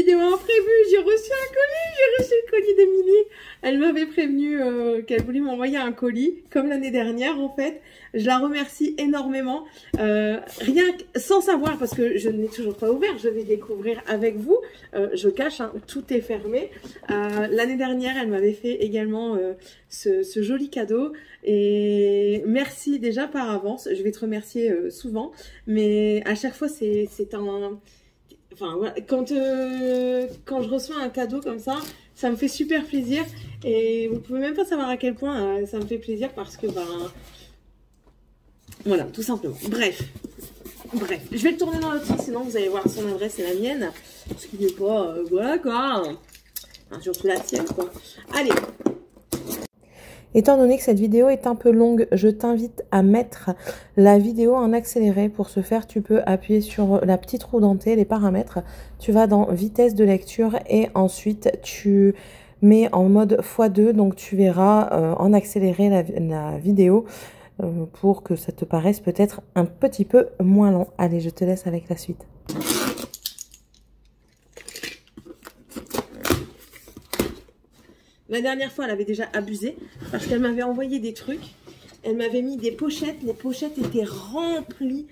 vidéo imprévue. J'ai reçu un colis, j'ai reçu le colis d'Emilie. Elle m'avait prévenu qu'elle voulait m'envoyer un colis, comme l'année dernière en fait. Je la remercie énormément. Rien que sans savoir, parce que je ne l'ai toujours pas ouvert, je vais découvrir avec vous. Je cache, hein, tout est fermé. L'année dernière, elle m'avait fait également ce joli cadeau. Et merci déjà par avance. Je vais te remercier souvent. Mais à chaque fois, c'est un... Enfin, voilà. Quand je reçois un cadeau comme ça me fait super plaisir. Et vous pouvez même pas savoir à quel point ça me fait plaisir parce que, voilà, tout simplement. Bref, je vais le tourner dans l'autre sens, sinon vous allez voir son adresse et la mienne. Ce qui n'est pas, voilà quoi. Enfin, surtout la sienne, quoi. Allez. Étant donné que cette vidéo est un peu longue, je t'invite à mettre la vidéo en accéléré. Pour ce faire, tu peux appuyer sur la petite roue dentée, les paramètres. Tu vas dans vitesse de lecture et ensuite tu mets en mode x2. Donc tu verras en accéléré la vidéo pour que ça te paraisse peut-être un petit peu moins long. Allez, je te laisse avec la suite. La dernière fois, elle avait déjà abusé parce qu'elle m'avait envoyé des trucs. Elle m'avait mis des pochettes. Les pochettes étaient remplies.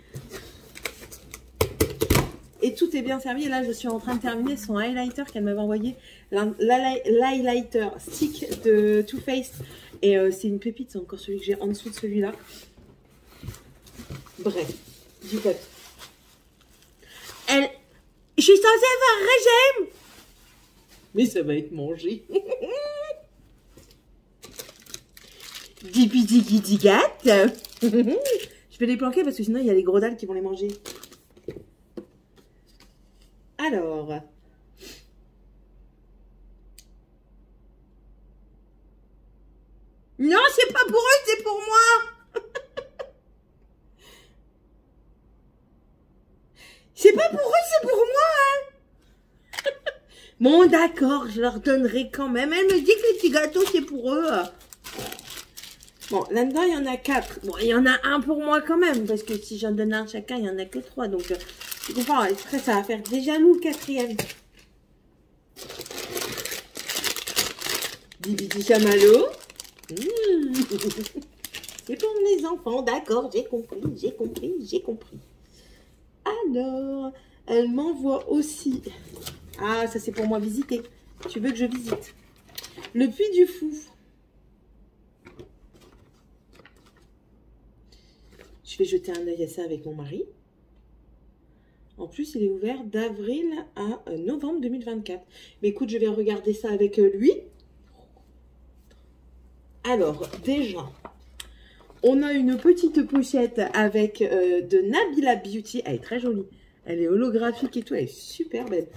Et tout est bien servi. Et là, je suis en train de terminer son highlighter qu'elle m'avait envoyé. L'highlighter stick de Too Faced. Et c'est une pépite. C'est encore celui que j'ai en dessous de celui-là. Bref, du coup. Je suis censée avoir un régime. Mais ça va être mangé. Dipidigidigat. Je vais les planquer parce que sinon il y a les gros dalles qui vont les manger. Alors. Non, c'est pas pour eux, c'est pour moi. C'est pas pour eux, c'est pour moi, hein. Bon, d'accord, je leur donnerai quand même. Elle me dit que les petits gâteaux, c'est pour eux. Bon, là-dedans, il y en a 4. Bon, il y en a un pour moi quand même, parce que si j'en donne un chacun, il n'y en a que 3. Donc, tu comprends, après, ça va faire déjà nous le 4e. Dibidi chamallow. C'est pour les enfants, d'accord, j'ai compris. Alors, elle m'envoie aussi... Ah, ça c'est pour moi visiter. Tu veux que je visite le Puy du Fou. Je vais jeter un œil à ça avec mon mari. En plus, il est ouvert d'avril à novembre 2024. Mais écoute, je vais regarder ça avec lui. Alors, déjà, on a une petite pochette avec de Nabila Beauty. Elle est très jolie. Elle est holographique et tout. Elle est super belle.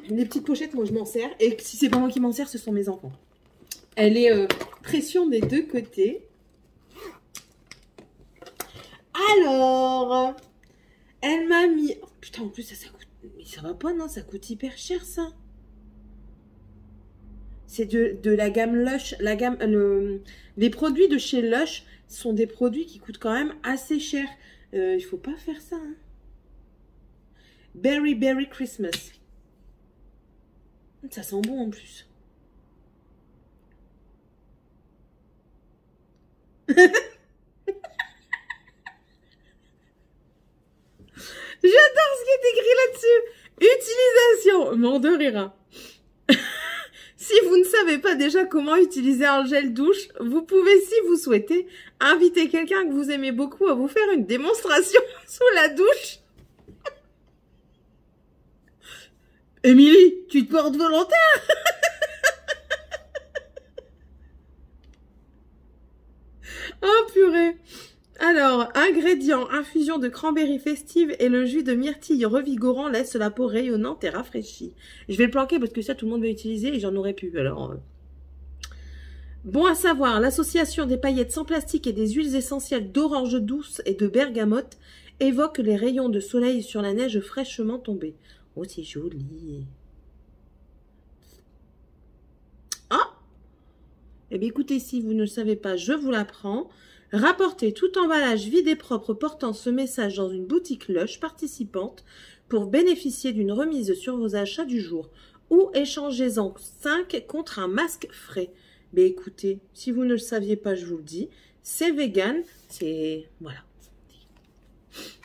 Les petites pochettes, moi, je m'en sers. Et si c'est pas moi qui m'en sers, ce sont mes enfants. Elle est pression des deux côtés. Alors, elle m'a mis... Oh, putain, en plus, ça coûte... Mais ça va pas, non? Ça coûte hyper cher, ça. C'est de la gamme Lush. La gamme, les produits de chez Lush sont des produits qui coûtent quand même assez cher. Il faut pas faire ça. Hein. Berry Christmas. Ça sent bon en plus. J'adore ce qui est écrit là-dessus. Utilisation. Monde rira. Si vous ne savez pas déjà comment utiliser un gel douche, vous pouvez, si vous souhaitez, inviter quelqu'un que vous aimez beaucoup à vous faire une démonstration sous la douche. Émilie, tu te portes volontaire? Oh purée. Alors, ingrédients, infusion de cranberry festive et le jus de myrtille revigorant laisse la peau rayonnante et rafraîchie. Je vais le planquer parce que ça, tout le monde va utiliser et j'en aurais pu. Alors, bon à savoir, l'association des paillettes sans plastique et des huiles essentielles d'orange douce et de bergamote évoque les rayons de soleil sur la neige fraîchement tombée. Oh, c'est joli. Ah! Eh bien, écoutez, si vous ne le savez pas, je vous l'apprends. Rapportez tout emballage vide et propre portant ce message dans une boutique Lush participante pour bénéficier d'une remise sur vos achats du jour. Ou échangez-en 5 contre un masque frais. Mais écoutez, si vous ne le saviez pas, je vous le dis, c'est vegan, c'est... Voilà.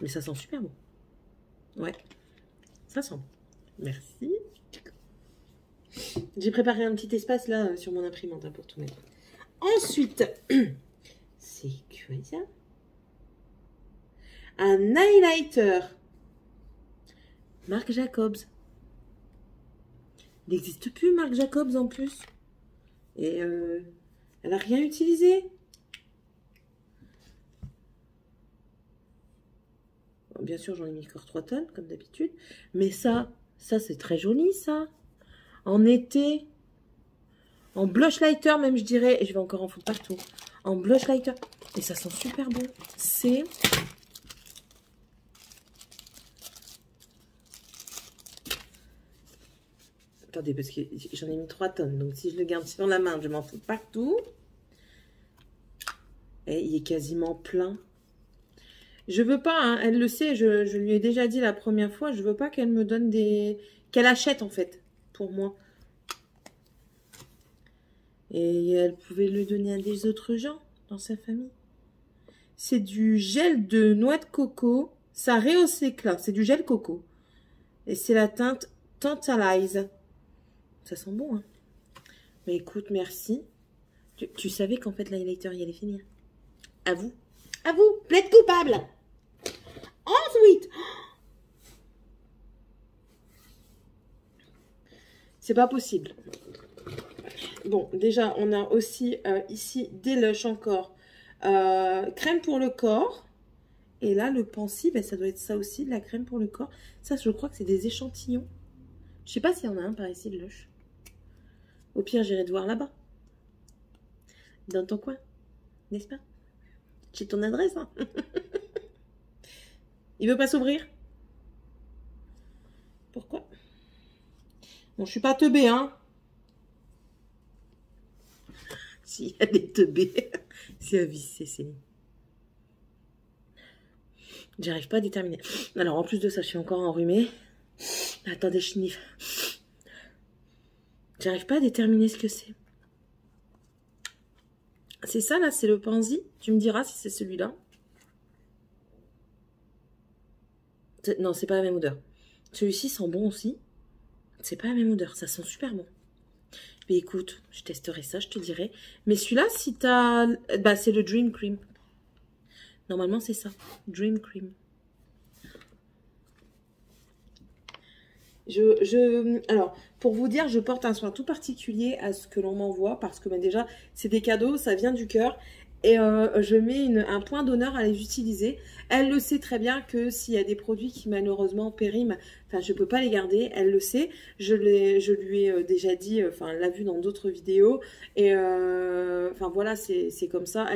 Mais ça sent super bon. Ouais, ça sent bon. Merci. J'ai préparé un petit espace là sur mon imprimante pour tout mettre. Ensuite, c'est quoi ça? Un highlighter. Marc Jacobs. Il n'existe plus Marc Jacobs en plus. Et elle n'a rien utilisé. Bon, bien sûr, j'en ai mis encore 3 tonnes, comme d'habitude. Mais ça c'est très joli, ça. En été. En blush lighter, même, je dirais. Et je vais encore en foutre partout. En blush lighter. Et ça sent super bon. C'est... Attendez, parce que j'en ai mis 3 tonnes. Donc, si je le garde sur la main, je m'en fous partout. Et il est quasiment plein. Je veux pas, hein, elle le sait, je lui ai déjà dit la première fois, je veux pas qu'elle me donne des... Qu'elle achète, en fait, pour moi. Et elle pouvait le donner à des autres gens dans sa famille. C'est du gel de noix de coco. Ça rehausse l'éclat. C'est du gel coco. Et c'est la teinte Tantalize. Ça sent bon, hein. Mais écoute, merci. Tu savais qu'en fait, l'highlighter, il allait finir. À vous. À vous. Plaide coupable. Ensuite. C'est pas possible. Bon, déjà, on a aussi ici des Lush encore. Crème pour le corps. Et là, le Pansy, ben, ça doit être ça aussi, de la crème pour le corps. Ça, je crois que c'est des échantillons. Je sais pas s'il y en a un par ici de Lush. Au pire, j'irai te voir là-bas. Dans ton coin. N'est-ce pas? J'ai ton adresse, hein. Il veut pas s'ouvrir? Pourquoi? Bon, je suis pas teubée, hein. S'il y a des teubés, c'est à visser, Céline. J'arrive pas à déterminer. Alors, en plus de ça, je suis encore enrhumée. Attendez, je sniffe. J'arrive pas à déterminer ce que c'est. C'est ça, là, c'est le Pansy. Tu me diras si c'est celui-là. Non, c'est pas la même odeur. Celui-ci sent bon aussi. C'est pas la même odeur. Ça sent super bon. Mais écoute, je testerai ça, je te dirai. Mais celui-là, si t'as... Bah, c'est le Dream Cream. Normalement, c'est ça. Dream Cream. Alors, pour vous dire, je porte un soin tout particulier à ce que l'on m'envoie. Parce que bah, déjà, c'est des cadeaux, ça vient du cœur. Et je mets un point d'honneur à les utiliser. Elle le sait très bien que s'il y a des produits qui malheureusement périment, enfin je peux pas les garder, elle le sait. Je lui ai déjà dit, enfin elle l'a vu dans d'autres vidéos. Et enfin voilà, c'est comme ça.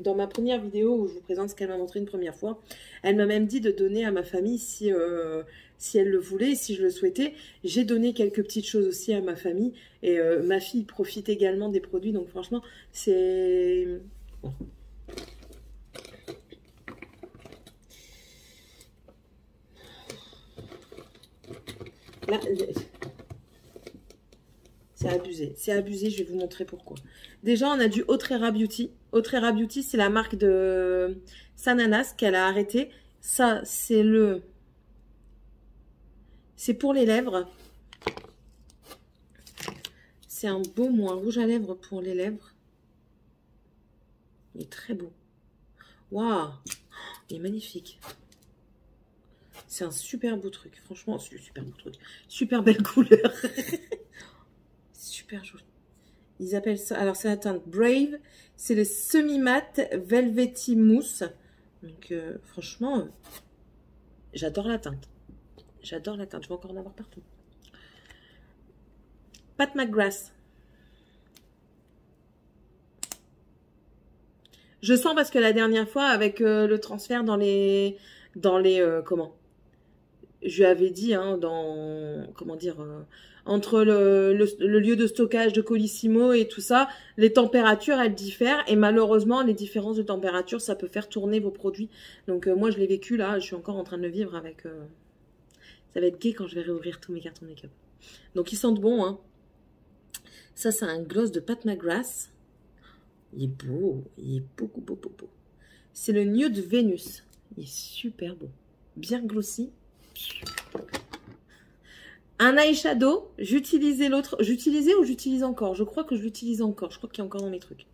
Dans ma première vidéo où je vous présente ce qu'elle m'a montré une première fois, elle m'a même dit de donner à ma famille si elle le voulait, si je le souhaitais. J'ai donné quelques petites choses aussi à ma famille. Et ma fille profite également des produits. Donc franchement, c'est... Bon. Là, c'est abusé. C'est abusé, je vais vous montrer pourquoi. Déjà, on a du Otrera Beauty. Otrera Beauty, c'est la marque de Sananas qu'elle a arrêté. Ça, c'est le... C'est pour les lèvres. C'est un baume ou un rouge à lèvres pour les lèvres. Il est très beau. Waouh! Il est magnifique. C'est un super beau truc. Franchement, c'est un super beau truc. Super belle couleur. Super joli. Ils appellent ça... Alors, c'est la teinte Brave. C'est le semi-mat Velvety Mousse. Donc, franchement, j'adore la teinte. J'adore la teinte. Je vais encore en avoir partout. Pat McGrath. Je sens parce que la dernière fois, avec le transfert dans les comment? Je lui avais dit, hein, comment dire, entre le lieu de stockage de Colissimo et tout ça, les températures, elles diffèrent. Et malheureusement, les différences de température, ça peut faire tourner vos produits. Donc, moi, je l'ai vécu là. Je suis encore en train de le vivre avec Ça va être gai quand je vais réouvrir tous mes cartons make-up. Donc, ils sentent bon, hein. Ça, c'est un gloss de Pat McGrath. Il est beau. Il est beaucoup, beau, beau, beau. C'est le Nude Venus. Il est super beau. Bien glossy. Un eyeshadow. J'utilisais l'autre. J'utilisais ou j'utilise encore? Je crois que je l'utilise encore. Je crois qu'il y a encore dans mes trucs.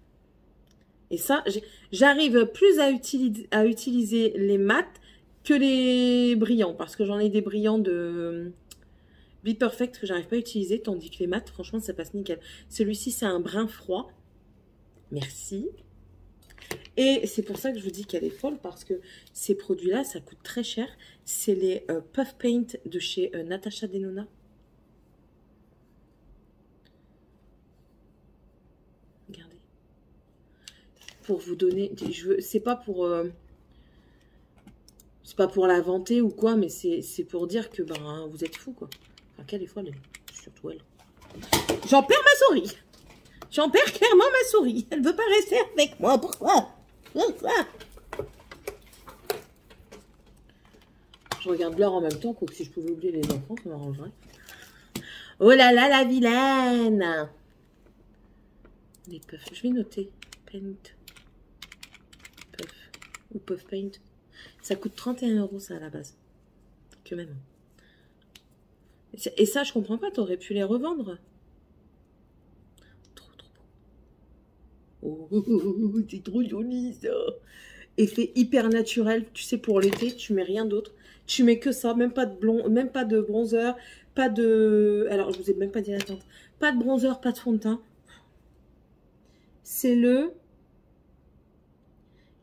Et ça, j'arrive plus à utiliser les mats que les brillants. Parce que j'en ai des brillants de Be Perfect que j'arrive pas à utiliser. Tandis que les mats, franchement, ça passe nickel. Celui-ci, c'est un brun froid. Merci. Et c'est pour ça que je vous dis qu'elle est folle. Parce que ces produits-là, ça coûte très cher. C'est les Puff Paint de chez Natasha Denona. Regardez. Pour vous donner, c'est pas pour la vanter ou quoi, mais c'est pour dire que ben vous êtes fous quoi. Enfin, quelle est folle, surtout elle. J'en perds ma souris. J'en perds clairement ma souris. Elle veut pas rester avec moi. Pourquoi? Je regarde l'heure en même temps, quoique si je pouvais oublier les enfants, ça m'arrangerait. Oh là là, la vilaine. Les puffs. Je vais noter. Paint. Puff. Ou Puff Paint. Ça coûte 31 € ça à la base. Que même. Et ça, je comprends pas. T'aurais pu les revendre. Trop, trop beau. Oh, c'est trop joli ça. Effet hyper naturel. Tu sais, pour l'été, tu mets rien d'autre. Tu mets que ça. Même pas de blond, même pas de bronzer. Pas de... Alors, je vous ai même pas dit la teinte. Pas de bronzer, pas de fond de teint. C'est le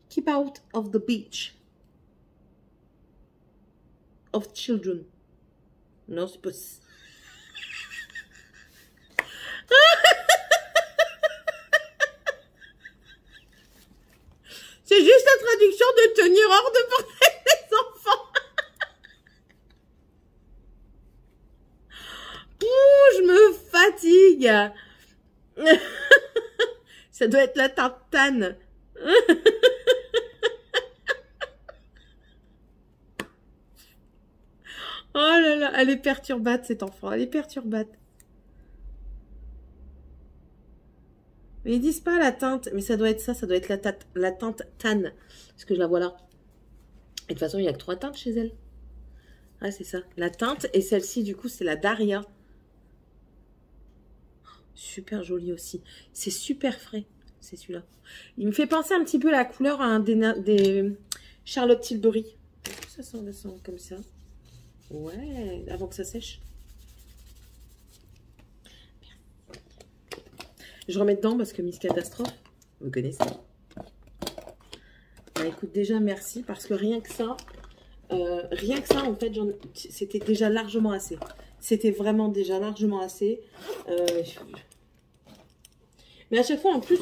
Keep Out of the Beach of Children. Non, c'est pas... C'est juste la traduction de tenir hors de portée des enfants. Ouh, je me fatigue. Ça doit être la tartane. Oh là là, elle est perturbate cette enfant, elle est perturbate. Mais ils disent pas la teinte, mais ça doit être ça doit être la teinte tan. Parce que je la vois là. Et de toute façon, il n'y a que 3 teintes chez elle. Ah, c'est ça. La teinte, et celle-ci, du coup, c'est la Daria. Super joli aussi. C'est super frais, c'est celui-là. Il me fait penser un petit peu la couleur à un des Charlotte Tilbury. Ça sent comme ça. Ouais, avant que ça sèche. Je remets dedans parce que Miss Catastrophe, vous connaissez. Bah, écoute, déjà merci parce que rien que ça, en fait, c'était déjà largement assez. C'était vraiment déjà largement assez. Mais à chaque fois en plus,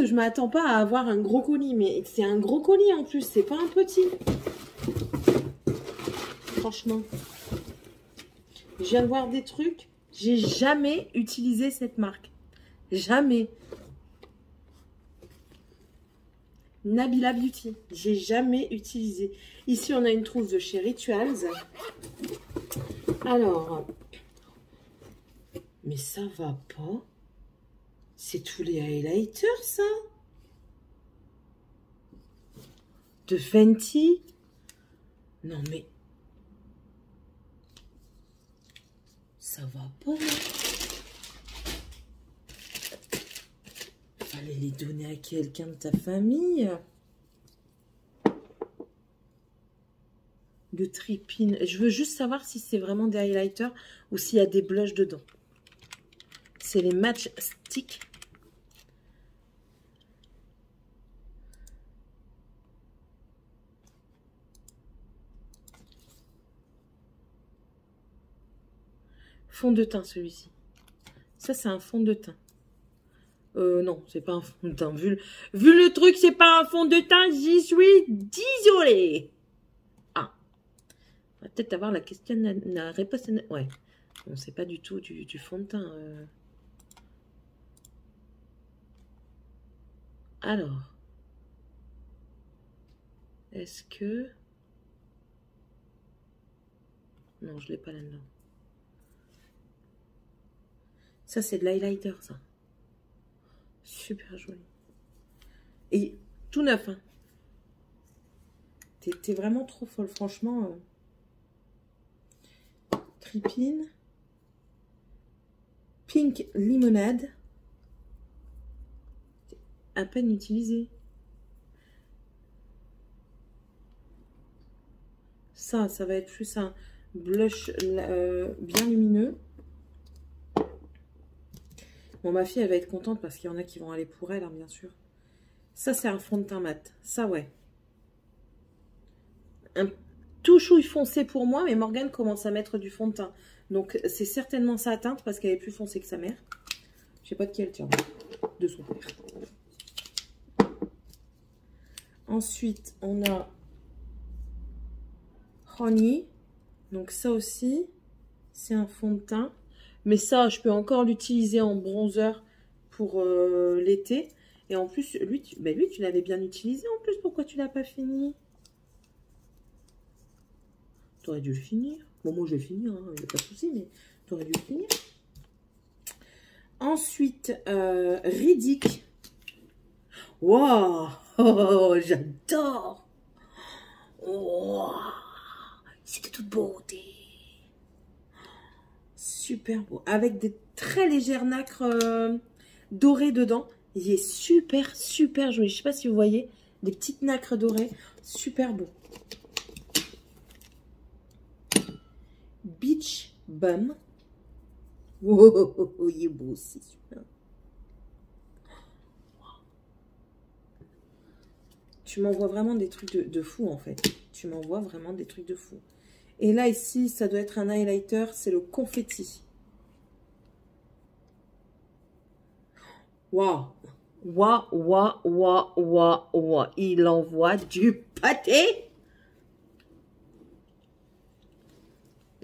je m'attends pas à avoir un gros colis. Mais c'est un gros colis en plus, c'est pas un petit. Franchement. Je viens de voir des trucs. J'ai jamais utilisé cette marque. Jamais. Nabila Beauty. J'ai jamais utilisé. Ici, on a une trousse de chez Rituals. Alors. Mais ça va pas. C'est tous les highlighters, ça. De Fenty. Non, mais... Ça va pas, là. Fallait les donner à quelqu'un de ta famille. De Tripine. Je veux juste savoir si c'est vraiment des highlighters ou s'il y a des blushs dedans. C'est les Match Stick. Fond de teint, celui-ci. Ça, c'est un fond de teint. Non, c'est pas un fond de teint. Vu le truc, c'est pas un fond de teint. J'y suis désolée. Ah. On va peut-être avoir la question, la réponse. Ouais. Bon, c'est pas du tout du fond de teint. Alors. Est-ce que... Non, je l'ai pas là-dedans. Ça, c'est de l'highlighter, ça. Super joli. Et tout neuf, hein. T'es vraiment trop folle, franchement. Tripine. Pink Limonade. À peine utilisé. Ça va être plus un blush bien lumineux. Bon, ma fille, elle va être contente parce qu'il y en a qui vont aller pour elle, hein, bien sûr. Ça, c'est un fond de teint mat. Ça, ouais. Un tout chouille foncé pour moi, mais Morgane commence à mettre du fond de teint. Donc, c'est certainement sa teinte parce qu'elle est plus foncée que sa mère. Je sais pas de qui elle tient. De son père. Ensuite, on a Honey. Donc, ça aussi, c'est un fond de teint. Mais ça, je peux encore l'utiliser en bronzer pour l'été. Et en plus, lui, tu l'avais bien utilisé en plus. Pourquoi tu l'as pas fini? Tu aurais dû le finir. Bon, moi, je vais finir, il n'y a pas de souci, mais tu aurais dû le finir. Ensuite, Riddick. Waouh, oh, j'adore. Wow, c'est de toute beauté. Super beau. Avec des très légères nacres dorées dedans. Il est super, super joli. Je ne sais pas si vous voyez. Des petites nacres dorées. Super beau. Beach Bum. Oh, il est beau aussi, super. Tu m'envoies vraiment des trucs de fou, en fait. Tu m'envoies vraiment des trucs de fou. Et là, ici, ça doit être un highlighter. C'est le confetti. Waouh. Waouh, waouh, waouh, waouh, waouh. Il envoie du pâté.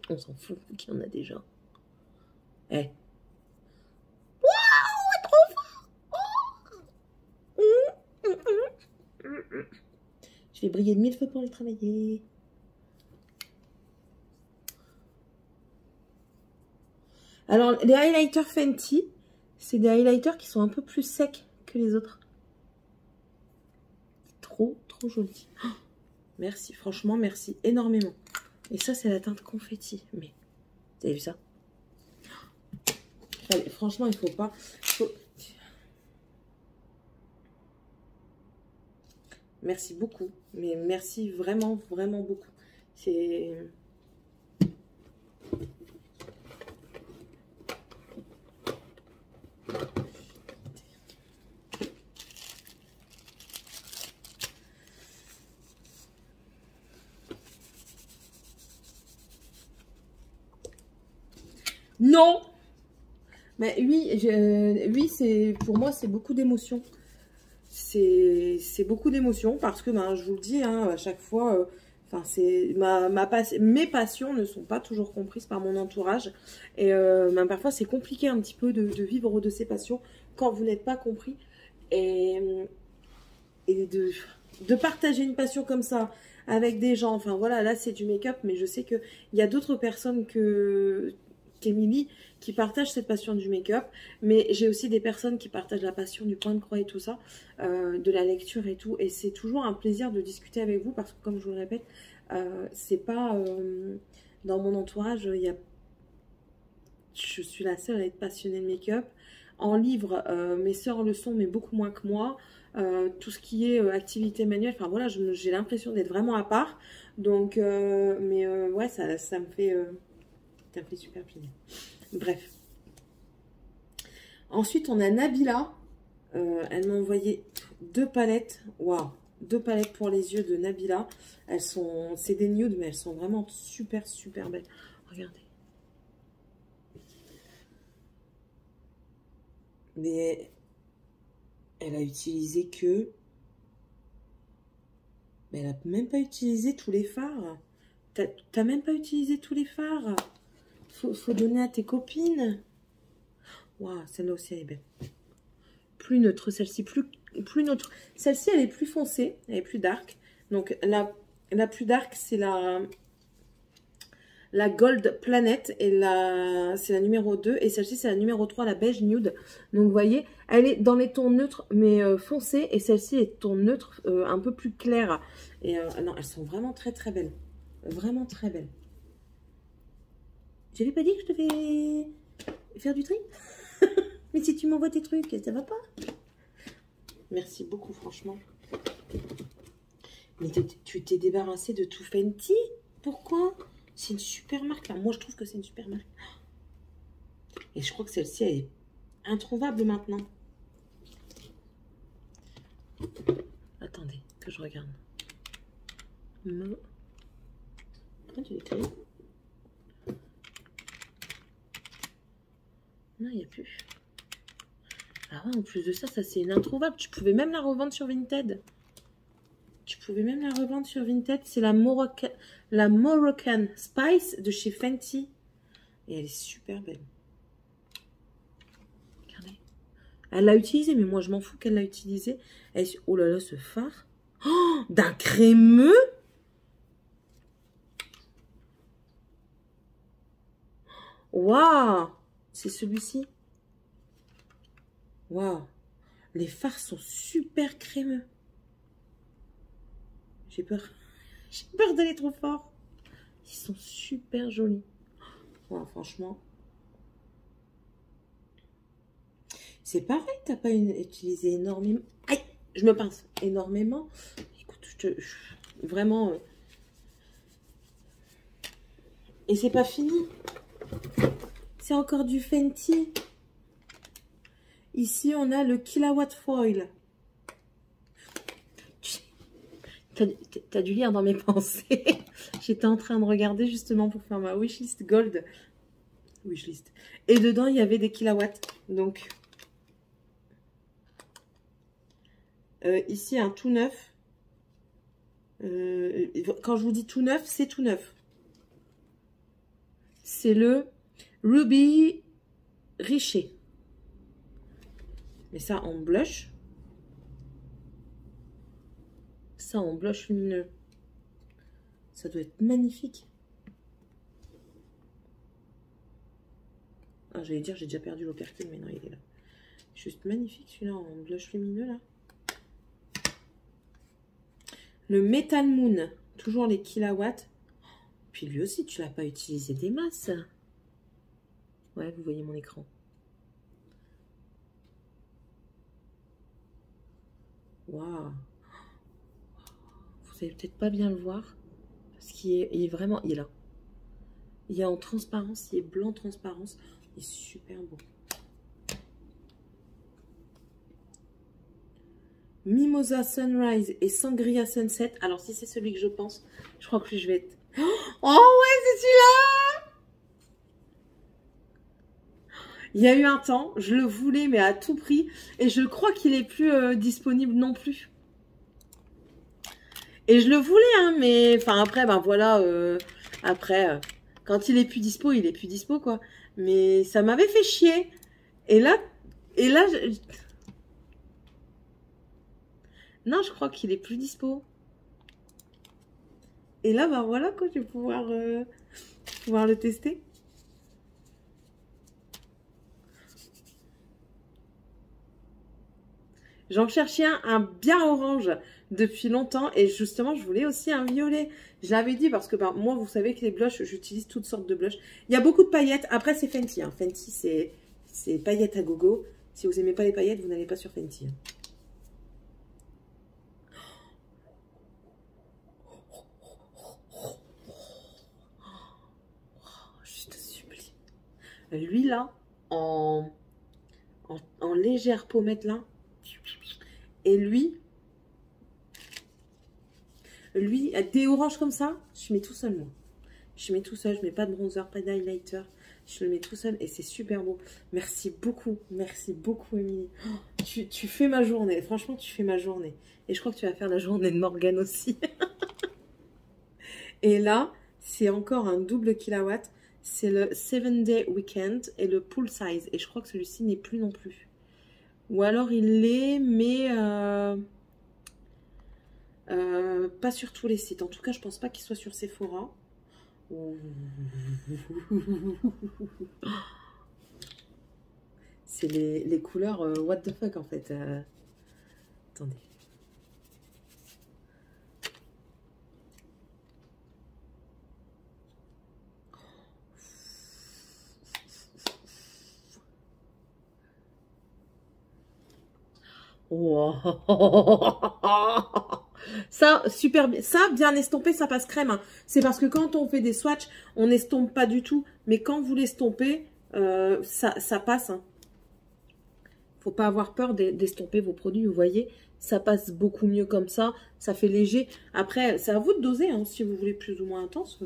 On s'en fout qu'il y en a déjà. Eh. Waouh, trop fort. Je vais briller de 1000 feux pour les travailler. Alors, les highlighters Fenty, c'est des highlighters qui sont un peu plus secs que les autres. Trop, trop joli. Oh, merci, franchement, merci énormément. Et ça, c'est la teinte confetti. Mais, vous avez vu ça? Allez, franchement, il faut pas... Merci beaucoup. Mais merci vraiment, vraiment beaucoup. C'est... Non! Mais oui, oui, c'est pour moi, c'est beaucoup d'émotions. C'est beaucoup d'émotions parce que, ben, je vous le dis, hein, à chaque fois, enfin, mes passions ne sont pas toujours comprises par mon entourage. Et ben, parfois, c'est compliqué un petit peu de vivre de ses passions quand vous n'êtes pas compris. Et de partager une passion comme ça avec des gens, enfin voilà, là c'est du make-up, mais je sais qu'il y a d'autres personnes qu'Emilie qui partagent cette passion du make-up, mais j'ai aussi des personnes qui partagent la passion du point de croix et tout ça, de la lecture et tout, et c'est toujours un plaisir de discuter avec vous, parce que comme je vous le répète, c'est pas dans mon entourage, je suis la seule à être passionnée de make-up. En livre, mes sœurs le sont, mais beaucoup moins que moi. Tout ce qui est activité manuelle, enfin voilà, j'ai l'impression d'être vraiment à part. Donc, ouais, ça me fait super plaisir. Bref. Ensuite, on a Nabila. Elle m'a envoyé 2 palettes. Waouh! 2 palettes pour les yeux de Nabila. C'est des nudes, mais elles sont vraiment super, super belles. Regardez. Mais elle a utilisé que... Mais elle a même pas utilisé tous les fards. T'as même pas utilisé tous les fards. Faut donner à tes copines. Waouh, celle-là aussi, elle est belle. Plus neutre, celle-ci, plus neutre. Celle-ci, elle est plus foncée, elle est plus dark. Donc, la plus dark, c'est la la Gold Planet, et c'est la numéro 2, et celle-ci c'est la numéro 3, la beige nude. Donc vous voyez, elle est dans les tons neutres mais foncés, et celle-ci est ton neutre un peu plus clair. Et non, elles sont vraiment très très belles, vraiment très belles. J'avais pas dit que je devais faire du tri. Mais si tu m'envoies tes trucs, ça va pas? Merci beaucoup, franchement. Mais tu t'es débarrassé de tout Fenty? Pourquoi? C'est une super marque, là. Moi, je trouve que c'est une super marque. Et je crois que celle-ci, elle est introuvable maintenant. Attendez, que je regarde. Pourquoi tu l'écris? Non, il n'y a plus. Ah ouais, en plus de ça, ça c'est une introuvable. Tu pouvais même la revendre sur Vinted. Tu pouvais même la revendre sur Vinted. C'est la Moroccan Spice de chez Fenty. Et elle est super belle. Regardez. Elle l'a utilisée, mais moi je m'en fous qu'elle l'a utilisée. Oh là là, ce fard. Oh, d'un crémeux. Waouh. C'est celui-ci. Waouh. Les fards sont super crémeux. J'ai peur. J'ai peur d'aller trop fort. Ils sont super jolis. Wow, franchement. C'est pareil, t'as pas utilisé énormément. Aïe, je me pince énormément. Écoute, vraiment. Et c'est pas fini. C'est encore du Fenty. Ici, on a le Killawatt Foil. T'as dû lire dans mes pensées. J'étais en train de regarder justement pour faire ma wishlist gold. Wishlist. Et dedans, il y avait des kilowatts. Donc, ici, un tout neuf. Quand je vous dis tout neuf, c'est tout neuf. C'est le Ruby Richer. Mais ça en blush. Ça en blush lumineux. Ça doit être magnifique. Ah, j'allais dire, j'ai déjà perdu l'opercule, mais non, il est là. Juste magnifique celui-là en blush lumineux, là. Le Metal Moon, toujours les kilowatts. Puis lui aussi, tu l'as pas utilisé des masses. Ouais, vous voyez mon écran. Waouh. Vous allez peut-être pas bien le voir. Parce qu'il est vraiment... Il est là. Il est en transparence. Il est blanc transparence. Il est super beau. Mimosa Sunrise et Sangria Sunset. Alors, si c'est celui que je pense, je crois que lui, je vais être... Oh ouais, c'est celui-là! Il y a eu un temps, je le voulais, mais à tout prix. Et je crois qu'il est plus disponible non plus. Et je le voulais, hein, mais... Enfin, après, ben voilà. Après, quand il est plus dispo, il est plus dispo, quoi. Mais ça m'avait fait chier. Et là... Non, je crois qu'il est plus dispo. Et là, ben voilà, quoi, je vais pouvoir le tester. J'en cherchais un bien orange depuis longtemps. Et justement, je voulais aussi un violet. Je l'avais dit parce que ben, moi, vous savez que les blushs, j'utilise toutes sortes de blushs. Il y a beaucoup de paillettes. Après, c'est Fenty. Hein. Fenty, c'est paillettes à gogo. Si vous n'aimez pas les paillettes, vous n'allez pas sur Fenty. Hein. Juste sublime. Lui, là, en légère pommette, là. Et lui, des oranges comme ça, je mets tout seul, moi. Je mets tout seul, je mets pas de bronzer, pas d'highlighter. Je le mets tout seul et c'est super beau. Merci beaucoup, Émilie. Oh, tu fais ma journée. Franchement, tu fais ma journée. Et je crois que tu vas faire la journée de Morgane aussi. Et là, c'est encore un double kilowatt. C'est le 7-day weekend et le pool size. Et je crois que celui-ci n'est plus non plus. Ou alors il l'est, mais pas sur tous les sites. En tout cas, je pense pas qu'il soit sur Sephora. C'est les couleurs what the fuck en fait. Attendez. Wow. Ça, super bien. Ça, bien estompé, ça passe crème. Hein. C'est parce que quand on fait des swatchs, on n'estompe pas du tout. Mais quand vous l'estompez, ça passe. Hein. Faut pas avoir peur d'estomper vos produits. Vous voyez, ça passe beaucoup mieux comme ça. Ça fait léger. Après, c'est à vous de doser. Hein, si vous voulez plus ou moins intense.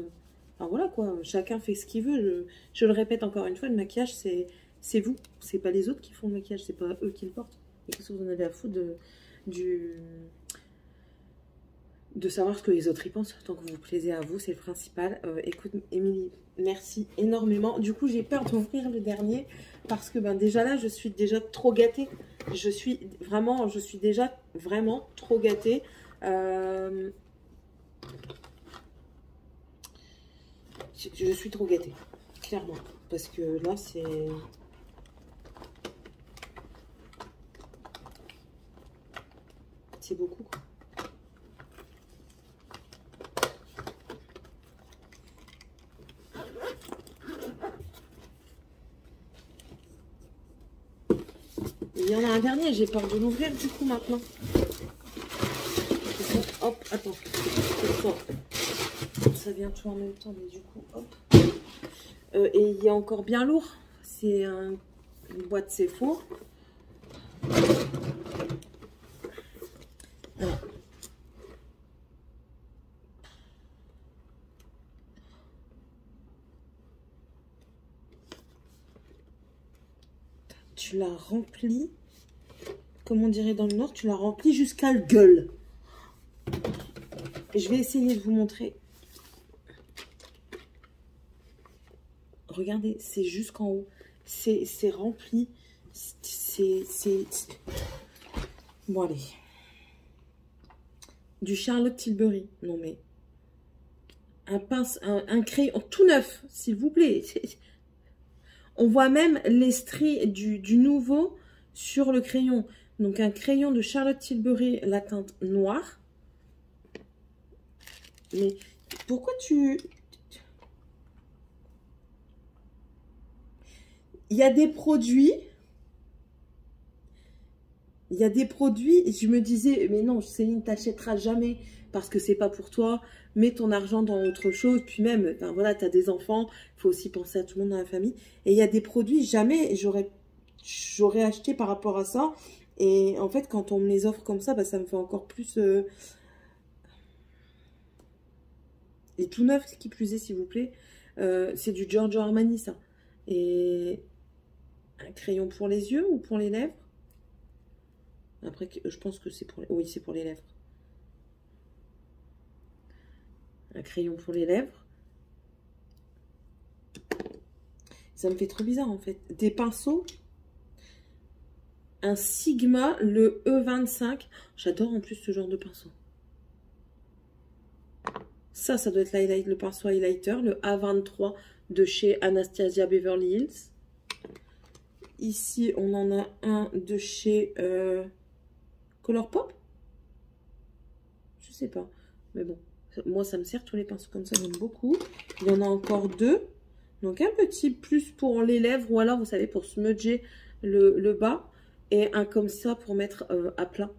Enfin, voilà quoi. Chacun fait ce qu'il veut. Je le répète encore une fois, le maquillage, c'est vous. C'est pas les autres qui font le maquillage. C'est pas eux qui le portent. Et qu'est-ce que vous en avez à foutre de savoir ce que les autres y pensent. Tant que vous vous plaisez à vous, c'est le principal. Écoute, Émilie, merci énormément. Du coup, j'ai peur d'ouvrir le dernier parce que ben, déjà là, je suis déjà trop gâtée. Je suis déjà vraiment trop gâtée. Je suis trop gâtée, clairement. Parce que là, c'est... C'est beaucoup, quoi. Il y en a un dernier, j'ai peur de l'ouvrir du coup maintenant. Hop, attends. Ça vient tout en même temps, mais du coup, hop. Et il y a encore bien lourd. C'est une boîte Sephora. Alors. Tu la remplis, comme on dirait dans le Nord, tu la remplis jusqu'à le gueule. Et je vais essayer de vous montrer. Regardez, c'est jusqu'en haut. C'est rempli. Bon, allez. Du Charlotte Tilbury. Non, mais... Un crayon tout neuf, s'il vous plaît. On voit même les stries du nouveau sur le crayon. Donc, un crayon de Charlotte Tilbury, la teinte noire. Mais pourquoi tu... Il y a des produits... je me disais, mais non, Céline, t'achèteras jamais parce que c'est pas pour toi. Mets ton argent dans autre chose. Puis même, ben voilà, t'as des enfants, il faut aussi penser à tout le monde dans la famille. Et il y a des produits, jamais j'aurais acheté par rapport à ça. Et en fait, quand on me les offre comme ça, ben, ça me fait encore plus... Et tout neuf, ce qui plus est, s'il vous plaît. C'est du Giorgio Armani, ça. Et un crayon pour les yeux ou pour les lèvres? Après, je pense que c'est pour... Oui, c'est pour les lèvres. Un crayon pour les lèvres. Ça me fait trop bizarre, en fait. Des pinceaux. Un Sigma, le E25. J'adore en plus ce genre de pinceau. Ça doit être le pinceau highlighter. Le A23 de chez Anastasia Beverly Hills. Ici, on en a un de chez... Colourpop? Je sais pas. Mais bon, moi ça me sert tous les pinceaux comme ça, j'aime beaucoup. Il y en a encore deux. Donc un petit plus pour les lèvres ou alors vous savez pour smudger le bas. Et un comme ça pour mettre à plat.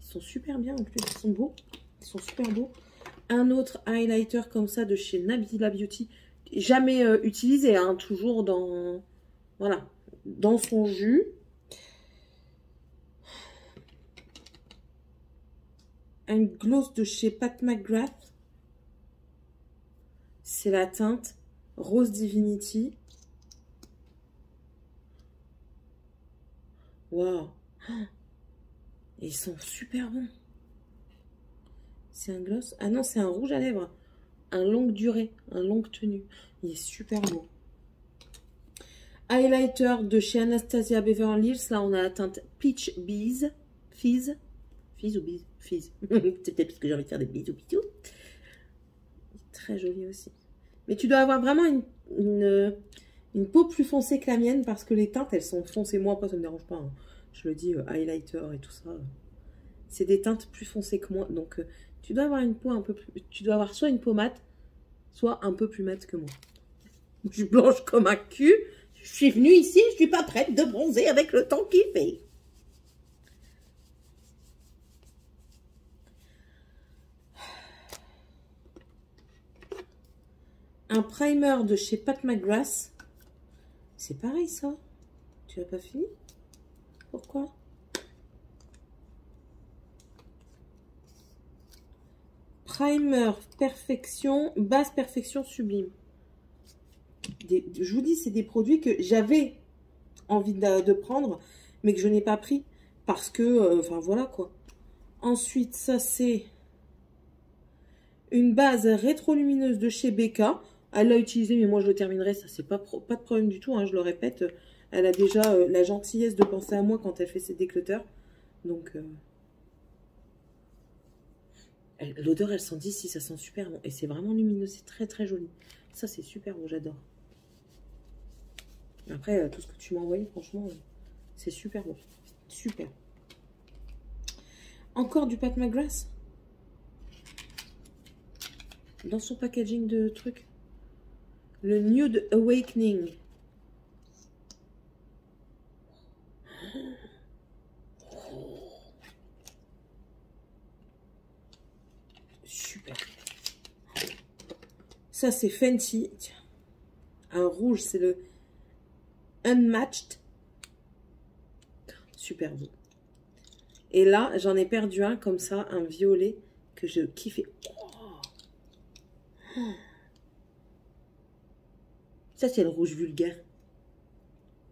Ils sont super bien en plus, ils sont beaux. Ils sont super beaux. Un autre highlighter comme ça de chez Nabila Beauty. Jamais utilisé, hein, toujours dans... Voilà, dans son jus. Un gloss de chez Pat McGrath. C'est la teinte Rose Divinity. Waouh! Ils sont super bons. C'est un gloss. Ah non, c'est un rouge à lèvres. Un longue durée, un longue tenue. Il est super beau. Highlighter de chez Anastasia Beverly Hills. Là, on a la teinte Peach Bees. Fizz. Fizz ou Bees? Fizz. C'est peut-être parce que j'ai envie de faire des bisous. Très joli aussi. Mais tu dois avoir vraiment une peau plus foncée que la mienne parce que les teintes, elles sont foncées. Moi, après, ça ne me dérange pas. Hein. Je le dis, highlighter et tout ça. C'est des teintes plus foncées que moi. Donc, tu dois avoir une peau un peu plus... Tu dois avoir soit une peau mate, soit un peu plus mate que moi. Je suis blanche comme un cul. Je suis venue ici, je ne suis pas prête de bronzer avec le temps qu'il fait. Un primer de chez Pat McGrath. C'est pareil ça. Tu n'as pas fini? Pourquoi? Primer perfection, basse perfection sublime. Je vous dis, c'est des produits que j'avais envie de prendre, mais que je n'ai pas pris. Parce que, enfin voilà quoi. Ensuite, ça c'est une base rétrolumineuse de chez Becca. Elle l'a utilisée, mais moi je le terminerai. Ça, c'est pas de problème du tout, hein, je le répète. Elle a déjà la gentillesse de penser à moi quand elle fait ses déclutters. Donc, l'odeur, elle sent d'ici, ça sent super bon. Et c'est vraiment lumineux, c'est très très joli. Ça, c'est super bon, j'adore. Après, tout ce que tu m'as envoyé, franchement, c'est super bon. Super. Encore du Pat McGrath. Dans son packaging de trucs. Le Nude Awakening. Super. Ça, c'est Fenty. Tiens. Un rouge, c'est le Unmatched. Super beau. Et là, j'en ai perdu un comme ça, un violet que je kiffais. Oh. Ça, c'est le rouge vulgaire.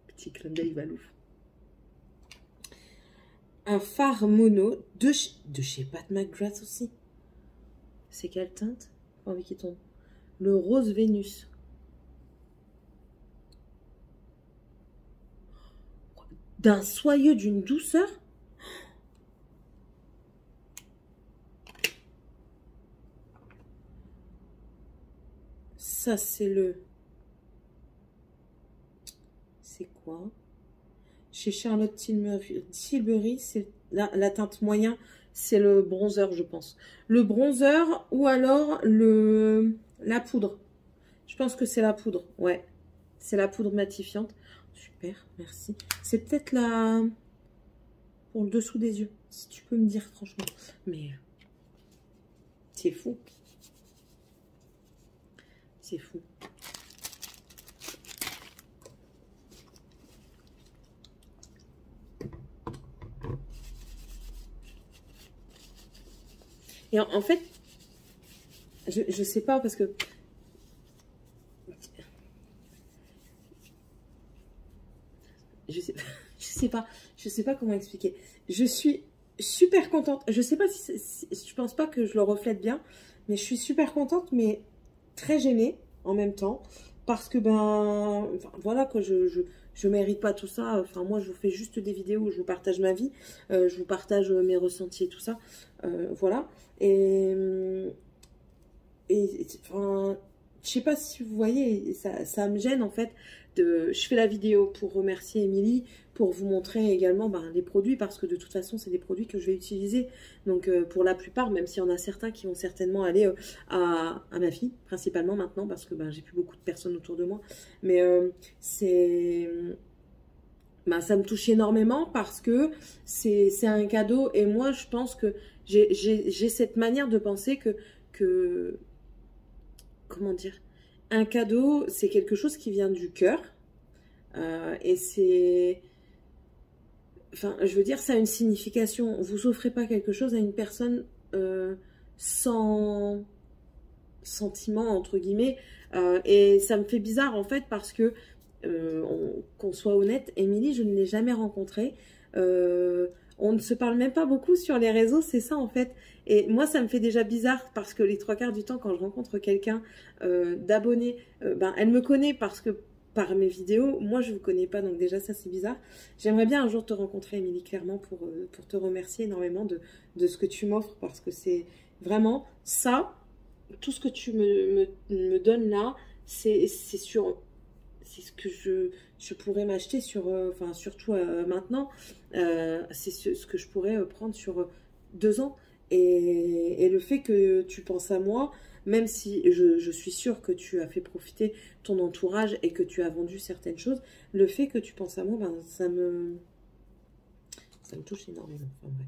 Petit clin d'œil Valouf. Un fard mono de chez Pat McGrath aussi. C'est quelle teinte? Pas envie qu'il tombe. Le rose Vénus. D'un soyeux, d'une douceur. Ça, c'est le... C'est quoi? Chez Charlotte Tilbury, c'est la teinte moyen. C'est le bronzer, je pense. Le bronzer ou alors la poudre. Je pense que c'est la poudre. Ouais, c'est la poudre matifiante. Super, merci. C'est peut-être la... pour le dessous des yeux. Si tu peux me dire franchement. Mais c'est fou. C'est fou. Et en fait, je sais pas parce que je sais pas comment expliquer. Je suis super contente. Je sais pas si je pense pas que je le reflète bien, mais je suis super contente, mais très gênée en même temps parce que ben enfin, voilà quoi, je mérite pas tout ça. Enfin moi je vous fais juste des vidéos où je vous partage ma vie, je vous partage mes ressentis et tout ça, voilà. Et enfin je sais pas si vous voyez, ça me gêne en fait. Je fais la vidéo pour remercier Émilie, pour vous montrer également les produits, parce que de toute façon, c'est des produits que je vais utiliser. Donc, pour la plupart, même s'il y en a certains qui vont certainement aller à ma fille, principalement maintenant, parce que j'ai plus beaucoup de personnes autour de moi. Mais ça me touche énormément parce que c'est un cadeau. Et moi, je pense que j'ai cette manière de penser que comment dire, un cadeau, c'est quelque chose qui vient du cœur. Et c'est... Enfin, je veux dire, ça a une signification. Vous offrez pas quelque chose à une personne sans sentiment, entre guillemets. Et ça me fait bizarre, en fait, parce que, qu'on soit honnête, Émilie, je ne l'ai jamais rencontrée. On ne se parle même pas beaucoup sur les réseaux, c'est ça, en fait. Et moi, ça me fait déjà bizarre parce que les 3/4 du temps, quand je rencontre quelqu'un d'abonné, elle me connaît parce que par mes vidéos, moi je vous connais pas, donc déjà ça c'est bizarre. J'aimerais bien un jour te rencontrer, Émilie, clairement, pour te remercier énormément de ce que tu m'offres, parce que c'est vraiment ça, tout ce que tu me donnes là, c'est sur... C'est ce que je pourrais m'acheter sur... Enfin, surtout maintenant. C'est ce que je pourrais prendre sur 2 ans. Et le fait que tu penses à moi, même si je suis sûre que tu as fait profiter ton entourage et que tu as vendu certaines choses, le fait que tu penses à moi, ben, ça me touche énormément. Enfin, bref.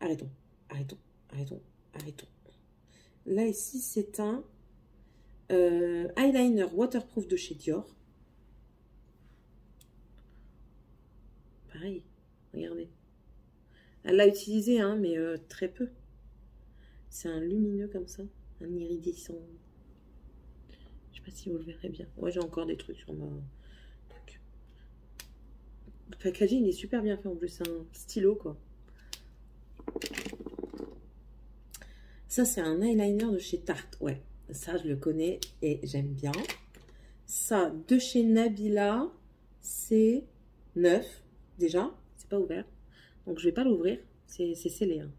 Arrêtons, arrêtons, arrêtons, arrêtons. Là, ici, c'est un eyeliner waterproof de chez Dior. Pareil, regardez. Elle l'a utilisé, hein, mais très peu. C'est un lumineux comme ça, un iridescent. Je sais pas si vous le verrez bien. Ouais, j'ai encore des trucs sur ma truc. Le packaging est super bien fait en plus, c'est un stylo quoi. Ça, c'est un eyeliner de chez Tarte. Ouais, ça, je le connais et j'aime bien. Ça, de chez Nabila, c'est neuf. Déjà, c'est pas ouvert. Donc, je vais pas l'ouvrir. C'est scellé. Hein.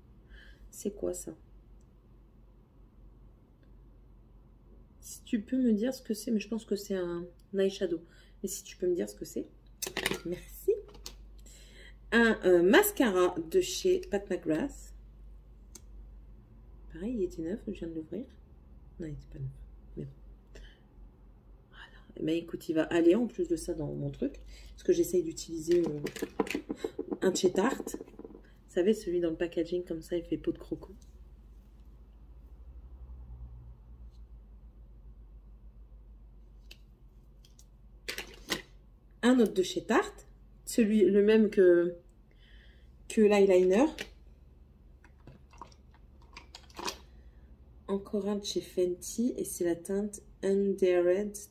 C'est quoi ça? Si tu peux me dire ce que c'est, mais je pense que c'est un eyeshadow. Mais si tu peux me dire ce que c'est. Merci. Un mascara de chez Pat McGrath. Pareil, il était neuf, je viens de l'ouvrir. Non, il n'était pas neuf. Mais bon. Voilà. Mais écoute, il va aller en plus de ça dans mon truc. Parce que j'essaye d'utiliser un de chez Tarte. Vous savez, celui dans le packaging, comme ça, il fait peau de croco. Un autre de chez Tarte. Celui, le même que l'eyeliner. Encore un de chez Fenty et c'est la teinte Underrated.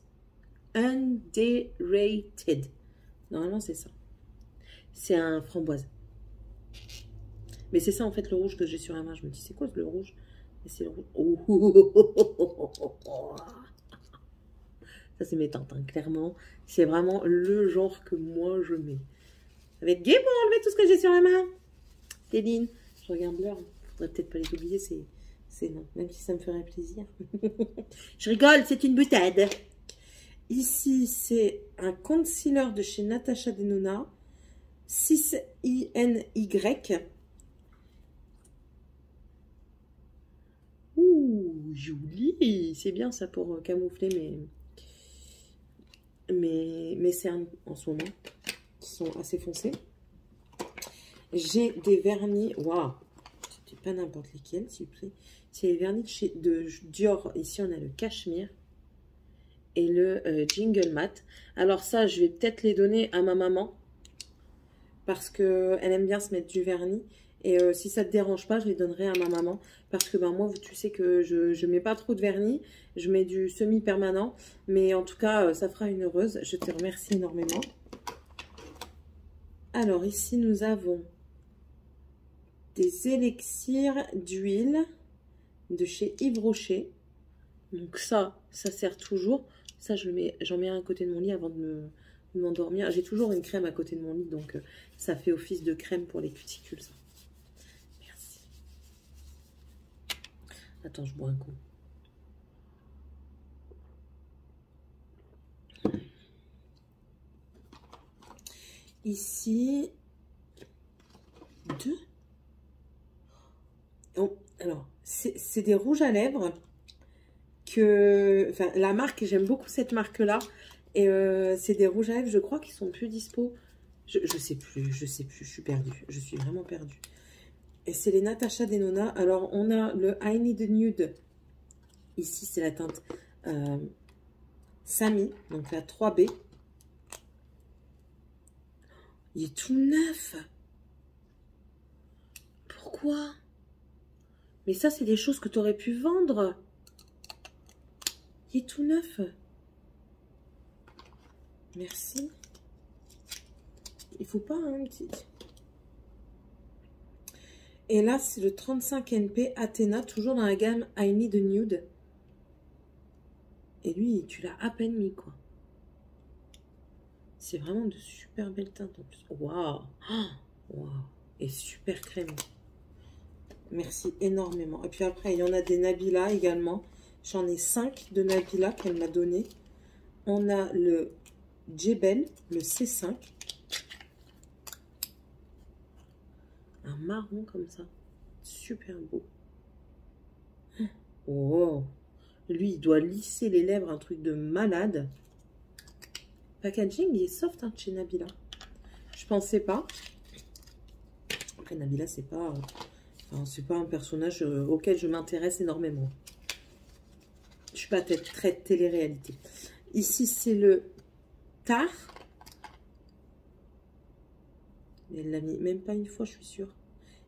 Normalement, c'est ça. C'est un framboise. Mais c'est ça, en fait, le rouge que j'ai sur la main. Je me dis, c'est quoi le rouge? C'est le rouge. Oh. Ça, c'est mes teintes, hein, clairement. C'est vraiment le genre que moi, je mets. Ça va être gay pour enlever tout ce que j'ai sur la main. Céline, je regarde l'heure. Faudrait peut-être pas les oublier, c'est non, même si ça me ferait plaisir. Je rigole, c'est une boutade. Ici, c'est un concealer de chez Natasha Denona. 6INY. Ouh, joli. C'est bien ça pour camoufler mes cernes en ce moment, qui sont assez foncés. J'ai des vernis. Waouh, c'est pas n'importe lesquels, s'il vous plaît. C'est les vernis de Dior. Ici, on a le cachemire et le jingle mat. Alors ça, je vais peut-être les donner à ma maman parce qu'elle aime bien se mettre du vernis. Et si ça ne te dérange pas, je les donnerai à ma maman. Parce que ben, moi, tu sais que je ne mets pas trop de vernis. Je mets du semi-permanent. Mais en tout cas, ça fera une heureuse. Je te remercie énormément. Alors, ici, nous avons des élixirs d'huile de chez Yves Rocher. Donc ça sert toujours. Ça, j'en mets un à côté de mon lit avant de m'endormir. J'ai toujours une crème à côté de mon lit. Donc, ça fait office de crème pour les cuticules, ça. Merci. Attends, je bois un coup. Ici, 2. Oh, alors, c'est des rouges à lèvres enfin, la marque, j'aime beaucoup cette marque-là. Et c'est des rouges à lèvres, je crois qu'ils sont plus dispo. Je sais plus, je suis perdue. Je suis vraiment perdue. Et c'est les Natasha Denona. Alors, on a le I Need Nude. Ici, c'est la teinte Samy, donc la 3B. Il est tout neuf. Pourquoi? Mais ça, c'est des choses que tu aurais pu vendre. Il est tout neuf. Merci. Il faut pas, hein, petite. Et là, c'est le 35NP Athena, toujours dans la gamme I Need a Nude. Et lui, tu l'as à peine mis, quoi. C'est vraiment de super belles teintes en plus. Waouh! Waouh! Et super crème. Merci énormément. Et puis après, il y en a des Nabila également. J'en ai 5 de Nabila qu'elle m'a donné. On a le Djebel, le C5. Un marron comme ça. Super beau. Oh, lui, il doit lisser les lèvres, un truc de malade. Packaging, il est soft hein, chez Nabila. Je pensais pas. Après, Nabila, c'est pas un personnage auquel je m'intéresse énormément. Je suis pas très télé-réalité. Ici, c'est le Tar. Elle l'a mis même pas une fois, je suis sûre.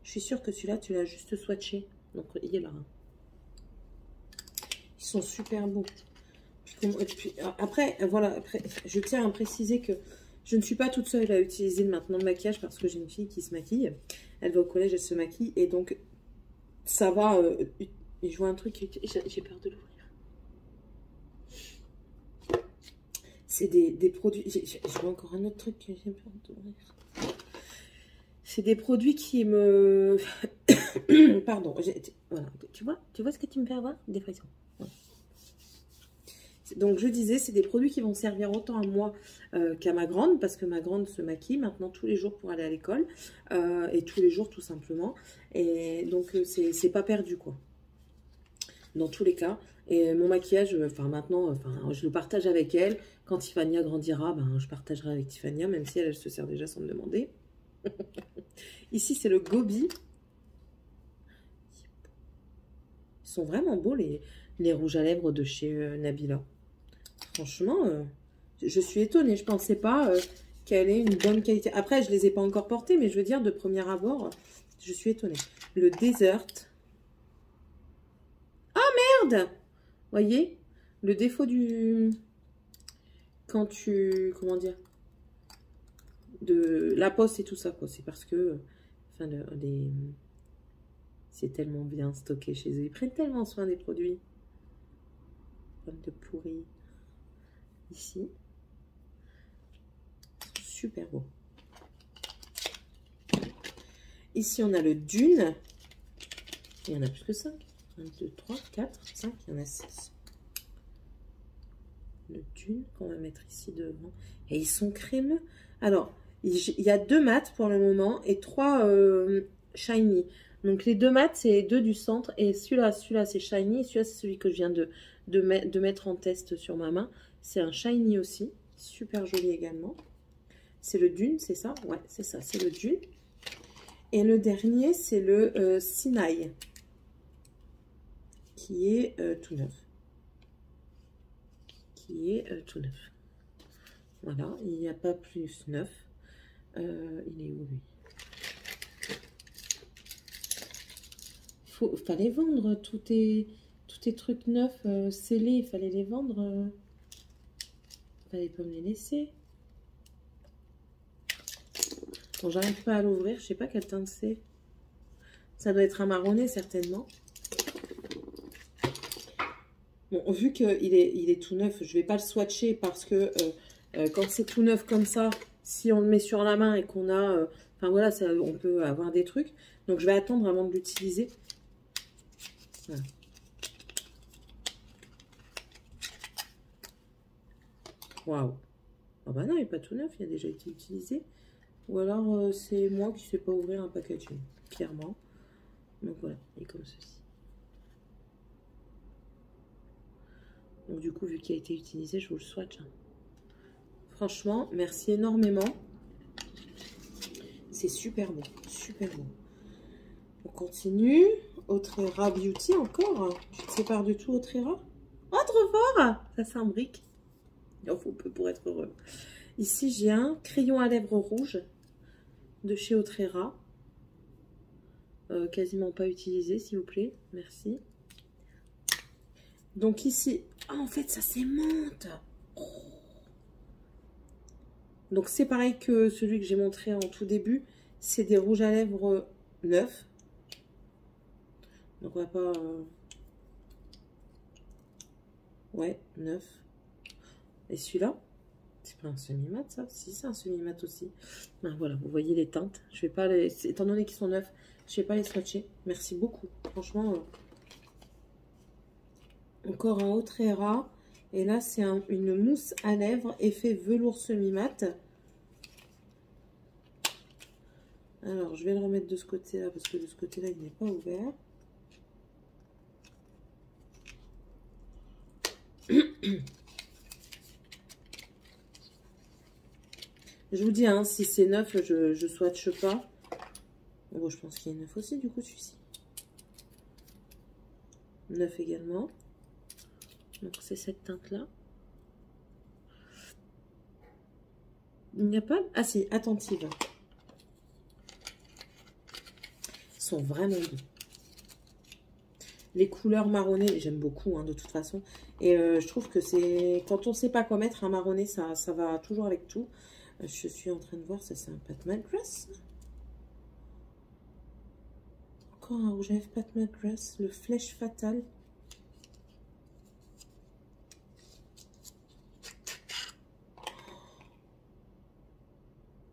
Je suis sûre que celui-là, tu l'as juste swatché. Donc, il est là. Ils sont super beaux. Puis, après, voilà, après, je tiens à préciser que je ne suis pas toute seule à utiliser maintenant le maquillage parce que j'ai une fille qui se maquille. Elle va au collège, elle se maquille. Et donc, ça va... je vois un truc, j'ai peur de l'ouvrir. C'est des produits... Je vois encore un autre truc que j'ai peur d'ouvrir. C'est des produits qui me... Pardon. Voilà. Tu vois ce que tu me fais avoir? Des frissons. Ouais. Donc, je disais, c'est des produits qui vont servir autant à moi qu'à ma grande, parce que ma grande se maquille maintenant tous les jours pour aller à l'école, et tous les jours tout simplement. Et donc, c'est pas perdu, quoi. Dans tous les cas. Et mon maquillage, maintenant, je le partage avec elle. Quand Tiffania grandira, je partagerai avec Tiffania, même si elle se sert déjà sans me demander. Ici, c'est le Gobi. Ils sont vraiment beaux, les rouges à lèvres de chez Nabila. Franchement, je suis étonnée. Je ne pensais pas qu'elle ait une bonne qualité. Après, je ne les ai pas encore portés, mais je veux dire, de premier abord, je suis étonnée. Le Desert. Ah, merde! Voyez, le défaut du... Quand tu... Comment dire? De la poste et tout ça, quoi. C'est parce que... c'est tellement bien stocké chez eux. Ils prennent tellement soin des produits. Comme de pourri. Ici. Super beau. Ici, on a le Dune. Il y en a plus que 5. 1, 2, 3, 4, 5. Il y en a 6. Le Dune qu'on va mettre ici devant. Et ils sont crémeux. Alors, il y a 2 mats pour le moment et 3 shiny. Donc, les 2 mats, c'est 2 du centre. Et celui-là, c'est shiny. Et celui-là, c'est celui que je viens de mettre en test sur ma main. C'est un shiny aussi. Super joli également. C'est le Dune, c'est ça? Ouais, c'est ça, c'est le Dune. Et le dernier, c'est le Sinaï. Qui est tout neuf. Tout neuf. Voilà, il n'y a pas plus neuf. Il est où, lui? Fallait vendre tous tes trucs neufs scellés. Il fallait les vendre. Fallait pas me les laisser. Bon, j'arrive pas à l'ouvrir. Je sais pas quelle teinte c'est. Ça doit être un marronné, certainement. Bon, vu qu'il est tout neuf, je vais pas le swatcher parce que quand c'est tout neuf comme ça, si on le met sur la main et qu'on a... Enfin voilà, on peut avoir des trucs. Donc je vais attendre avant de l'utiliser. Voilà. Waouh. Ah bah non, il n'est pas tout neuf, il a déjà été utilisé. Ou alors c'est moi qui ne sais pas ouvrir un packaging, clairement. Donc voilà, il est comme ceci. Donc du coup, vu qu'il a été utilisé, je vous le swatch. Franchement, merci énormément. C'est super beau, super beau. On continue. Autrera Beauty encore. Tu te sépares de tout, Autrera. Oh, trop fort! Ça s'imbrique. Il en faut peu pour être heureux. Ici, j'ai un crayon à lèvres rouge de chez Autrera. Quasiment pas utilisé, s'il vous plaît. Merci. Donc ici, oh, en fait, ça s'aimante. Oh. Donc c'est pareil que celui que j'ai montré en tout début. C'est des rouges à lèvres neufs. Donc on va pas... Ouais, neuf. Et celui-là, c'est pas un semi-mat ça? Si, c'est un semi-mat aussi. Ben voilà, vous voyez les teintes. Je vais pas les... Étant donné qu'ils sont neufs, Je sais pas les swatcher. Merci beaucoup. Franchement, encore un autre Hera. Et là, c'est une mousse à lèvres effet velours semi-mat. Alors, je vais le remettre de ce côté-là parce que de ce côté-là, il n'est pas ouvert. Je vous dis, hein, si c'est neuf, je swatche pas. Bon, je pense qu'il est neuf aussi, du coup, celui-ci. Neuf également. Donc, c'est cette teinte-là. Il n'y a pas... Ah si, attentive. Ils sont vraiment beaux. Les couleurs marronnées, j'aime beaucoup, hein, de toute façon. Et je trouve que c'est... Quand on ne sait pas quoi mettre, un marronné, ça va toujours avec tout. Je suis en train de voir, ça c'est un Pat McGrath. Encore un rouge à lèvres Pat McGrath, le Flèche Fatale.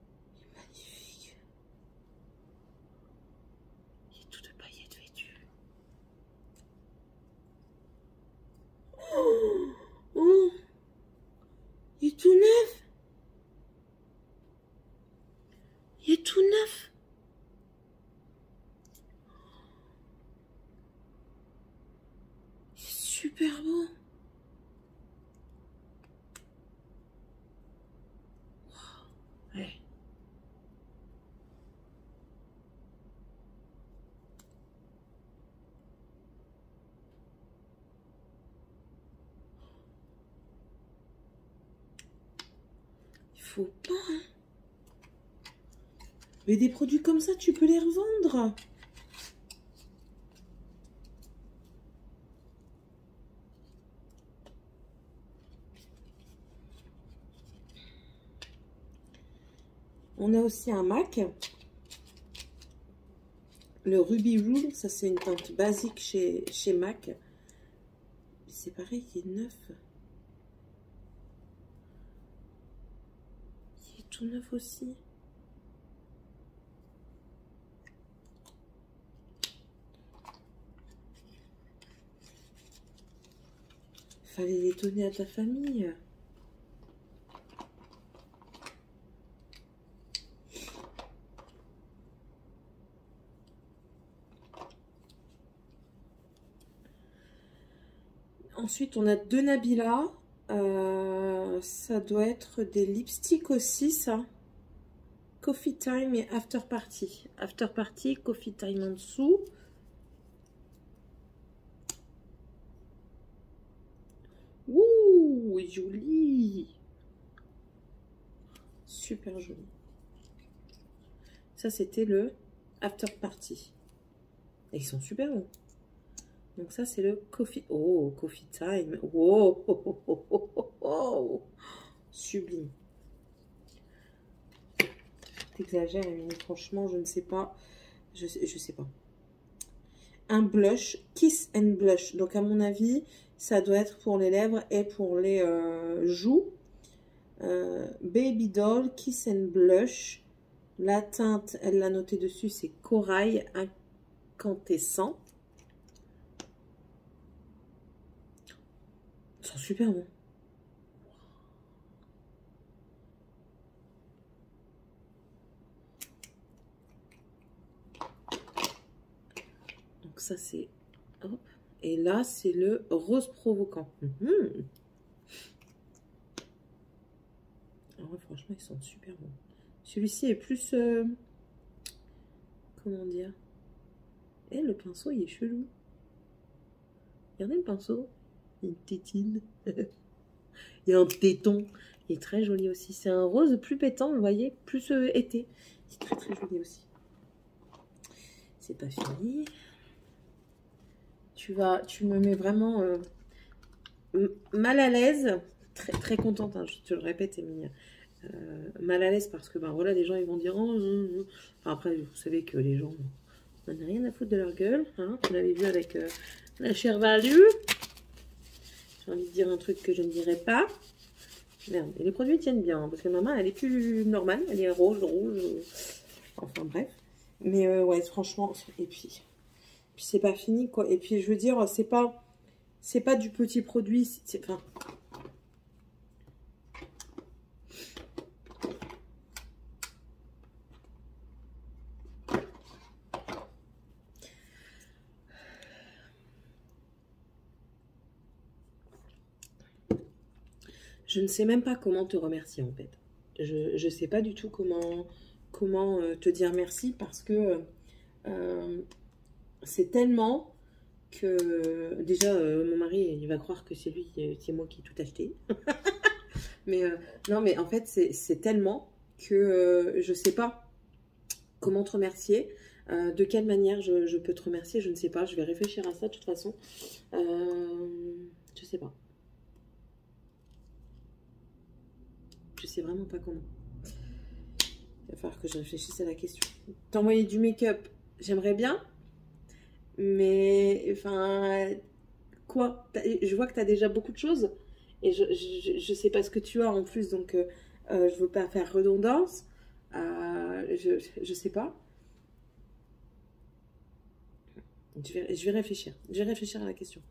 Il est magnifique. Il est tout de paillettes vêtu. Oh, il est tout neuf. Il est tout neuf. C'est super beau. Wow. Ouais. Il faut pas, hein. Mais des produits comme ça, tu peux les revendre. On a aussi un MAC. Le Ruby Rule, ça c'est une teinte basique chez MAC. C'est pareil, il est neuf. Il est tout neuf aussi. Fallait les donner à ta famille. Ensuite, on a deux Nabila. Ça doit être des lipsticks aussi, ça. Coffee Time et After Party. After Party, Coffee Time en dessous. Ouh, joli. Super joli. Ça, c'était le After Party. Et ils sont super bons. Donc ça, c'est le Coffee... Oh, Coffee Time. Oh, oh, oh, oh, oh, oh, oh. Sublime. T'exagères, Émilie. Franchement, je ne sais pas. Je sais pas. Un blush. Kiss and Blush. Donc, à mon avis, ça doit être pour les lèvres et pour les joues. Baby Doll, Kiss and Blush. La teinte, elle l'a noté dessus, c'est Corail Incandescent. Ils sont super bons. Donc ça c'est... Hop. Et là c'est le Rose Provoquant. Alors, franchement ils sont super bons. Celui-ci est plus... comment dire? Et le pinceau il est chelou. Regardez le pinceau. Une tétine. Il y a un téton. Il est très joli aussi. C'est un rose plus pétant, vous voyez, plus été. C'est très très joli aussi. C'est pas fini. Tu me mets vraiment mal à l'aise. Très très contente, hein, je te le répète, Émilie. Mal à l'aise parce que ben voilà, les gens ils vont dire oh, enfin, après vous savez que les gens on n'a rien à foutre de leur gueule, hein. Vous l'avez vu avec la chère Value. J'ai envie de dire un truc que je ne dirais pas. Merde, et les produits tiennent bien, hein, parce que ma main, elle est plus normale. Elle est rouge. Enfin, bref. Mais ouais, franchement, et puis c'est pas fini, quoi. Et puis, je veux dire, c'est pas du petit produit. Enfin, je ne sais même pas comment te remercier, en fait. Je ne sais pas du tout comment te dire merci, parce que c'est tellement que... Déjà, mon mari, il va croire que c'est moi qui ai tout acheté. Mais non, mais en fait, c'est tellement que je ne sais pas comment te remercier. De quelle manière je peux te remercier, je ne sais pas. Je vais réfléchir à ça de toute façon. Je sais pas. Je sais vraiment pas comment. Il va falloir que je réfléchisse à la question. T'envoyer du make-up, j'aimerais bien. Mais, enfin, quoi? Je vois que tu as déjà beaucoup de choses. Et je sais pas ce que tu as en plus. Donc, je veux pas faire redondance. Je sais pas. Je vais réfléchir. Je vais réfléchir à la question.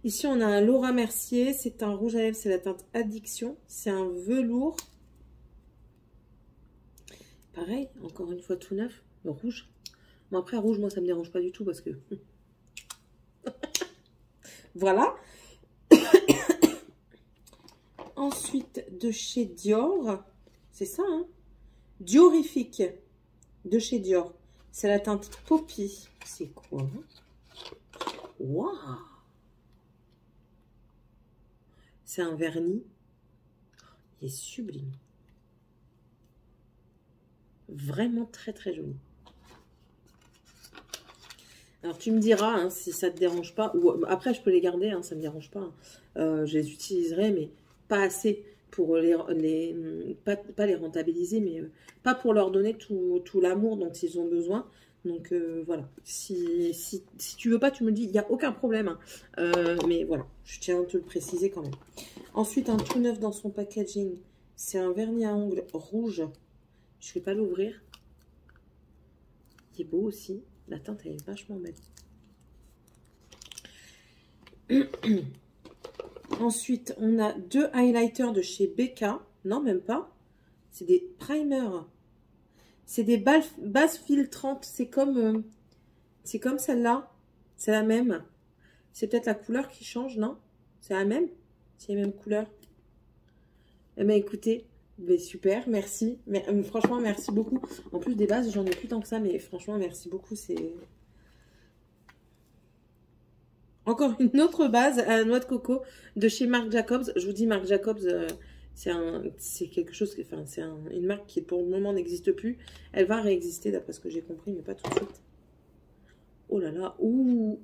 Ici, on a un Laura Mercier. C'est un rouge à lèvres. C'est la teinte Addiction. C'est un velours. Pareil, encore une fois tout neuf. Le rouge. Bon, après, rouge, moi, ça me dérange pas du tout parce que... Voilà. Ensuite, de chez Dior. C'est ça, hein? Diorifique. De chez Dior. C'est la teinte Poppy. C'est quoi? Waouh! C'est un vernis. Il est sublime. Vraiment très très joli. Alors tu me diras hein, si ça te dérange pas. Ou après je peux les garder, hein, ça me dérange pas. Je les utiliserai, mais pas assez pour pas les rentabiliser, mais pas pour leur donner tout l'amour dont ils ont besoin. Donc voilà. Si tu veux pas, tu me dis, il n'y a aucun problème. Hein. Mais voilà, je tiens à te le préciser quand même. Ensuite, un tout neuf dans son packaging. C'est un vernis à ongles rouge. Je ne vais pas l'ouvrir. Il est beau aussi. La teinte, elle est vachement belle. Ensuite, on a deux highlighters de chez Becca. Non, même pas. C'est des primers. C'est des bases filtrantes. C'est comme celle-là. C'est la même. C'est peut-être la couleur qui change, non? C'est la même? C'est la même couleur. Eh bien, écoutez... Mais super, merci. Mais, franchement, merci beaucoup. En plus des bases, j'en ai plus tant que ça, mais franchement, merci beaucoup. C'est encore une autre base à la noix de coco de chez Marc Jacobs. Je vous dis, Marc Jacobs, c'est quelque chose, enfin, c'est une marque qui pour le moment n'existe plus. Elle va réexister d'après ce que j'ai compris, mais pas tout de suite. Oh là là, ouh,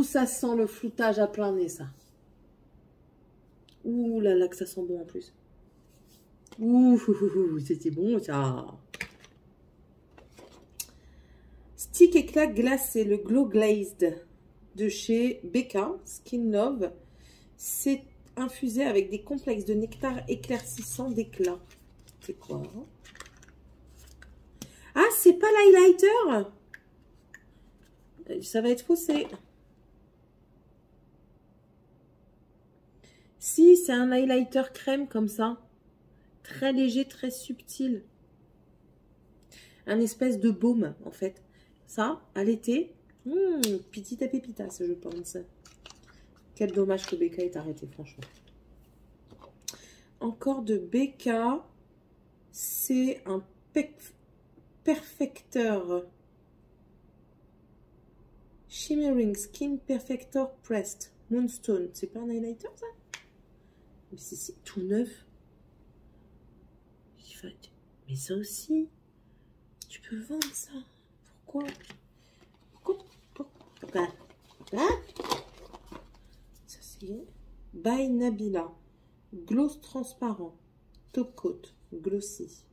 ça sent le floutage à plein nez, ça. Ouh là là, que ça sent bon en plus. Ouh, c'était bon ça. Stick éclat glacé, le Glow Glazed de chez Becca, Skin Love. C'est infusé avec des complexes de nectar éclaircissant d'éclat. C'est quoi? Ah, c'est pas l'highlighter? Ça va être faussé. Si, c'est un highlighter crème comme ça. Très léger, très subtil. Un espèce de baume, en fait. Ça, à l'été, petit à pépitas, je pense. Quel dommage que Becca ait arrêté, franchement. Encore de Becca. C'est un perfecteur. Shimmering Skin Perfector Pressed. Moonstone. C'est pas un highlighter, ça? Mais c'est tout neuf. Mais ça aussi, tu peux vendre ça. Pourquoi? Pourquoi? Hein? Ça c'est By Nabila. Gloss transparent. Top coat. Glossy.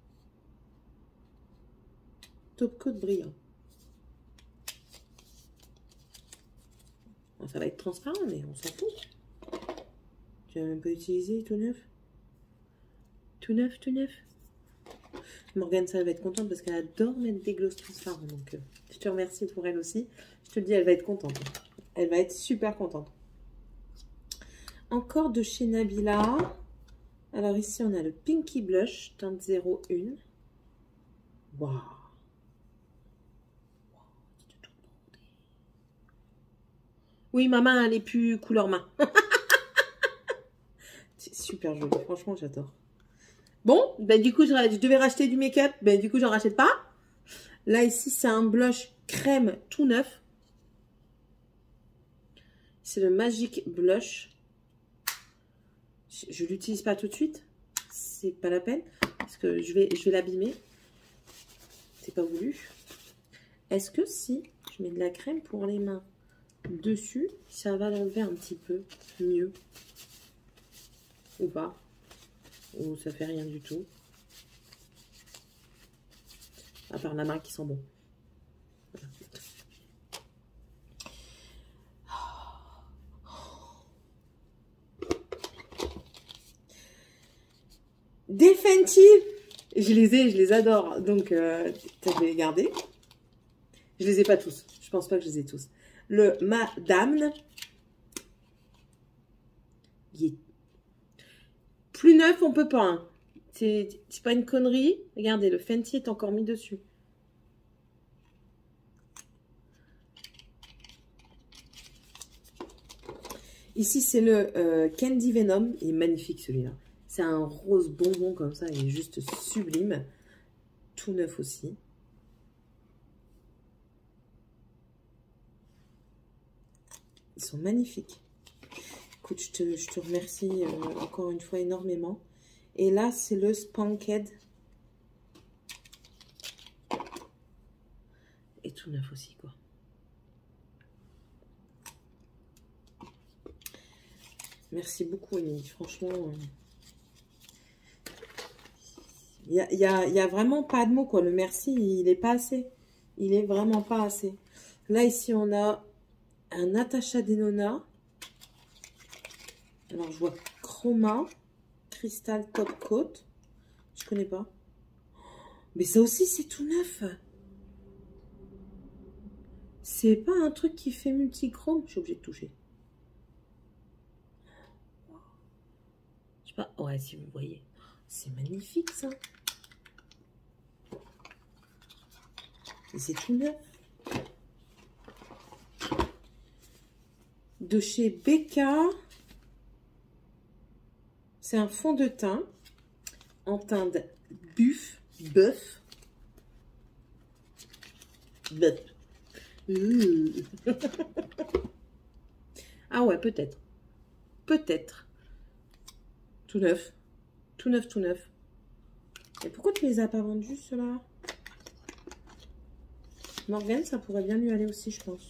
Top coat brillant. Bon, ça va être transparent, mais on s'en fout. Tu n'as même pas utilisé tout neuf? Tout neuf, tout neuf. Morgane, ça, elle va être contente parce qu'elle adore mettre des glosses transparents. Donc, je te remercie pour elle aussi. Je te le dis, elle va être contente. Elle va être super contente. Encore de chez Nabila. Alors, ici, on a le Pinky Blush, teinte 01. Waouh! Oui, ma main, elle est plus couleur main. C'est super joli. Franchement, j'adore. Bon, ben, du coup, je devais racheter du make-up. Ben, du coup, j'en rachète pas. Là, ici, c'est un blush crème tout neuf. C'est le Magic Blush. Je ne l'utilise pas tout de suite. C'est pas la peine. Parce que je vais l'abîmer. C'est pas voulu. Est-ce que si je mets de la crème pour les mains dessus, ça va l'enlever un petit peu mieux? Ou pas? Ou ça fait rien du tout? À part la main qui sent bon. Voilà. Des Fenty, je les adore. Donc, je vais les garder. Je les ai pas tous. Je pense pas que je les ai tous. Le Madame. Il est plus neuf, on peut pas. Hein. C'est pas une connerie. Regardez, le Fenty est encore mis dessus. Ici, c'est le Candy Venom. Il est magnifique celui-là. C'est un rose bonbon comme ça. Il est juste sublime. Tout neuf aussi. Ils sont magnifiques. Écoute, je te remercie encore une fois énormément. Et là, c'est le Spanked. Et tout neuf aussi, quoi. Merci beaucoup, Émilie. Franchement, il y a vraiment pas de mots, quoi. Le merci, il n'est pas assez. Il est vraiment pas assez. Là, ici, on a un Natasha Denona. Alors, je vois Chroma, Crystal Top Coat. Je connais pas. Mais ça aussi, c'est tout neuf. C'est pas un truc qui fait multichrome. Je suis obligée de toucher. Je sais pas. Ouais, si vous voyez. C'est magnifique, ça. Et c'est tout neuf. De chez Becca. C'est un fond de teint en teinte bœuf. Ah ouais, peut-être. Peut-être. Tout neuf. Tout neuf, tout neuf. Et pourquoi tu les as pas vendus, ceux-là? Morgane, ça pourrait bien lui aller aussi, je pense.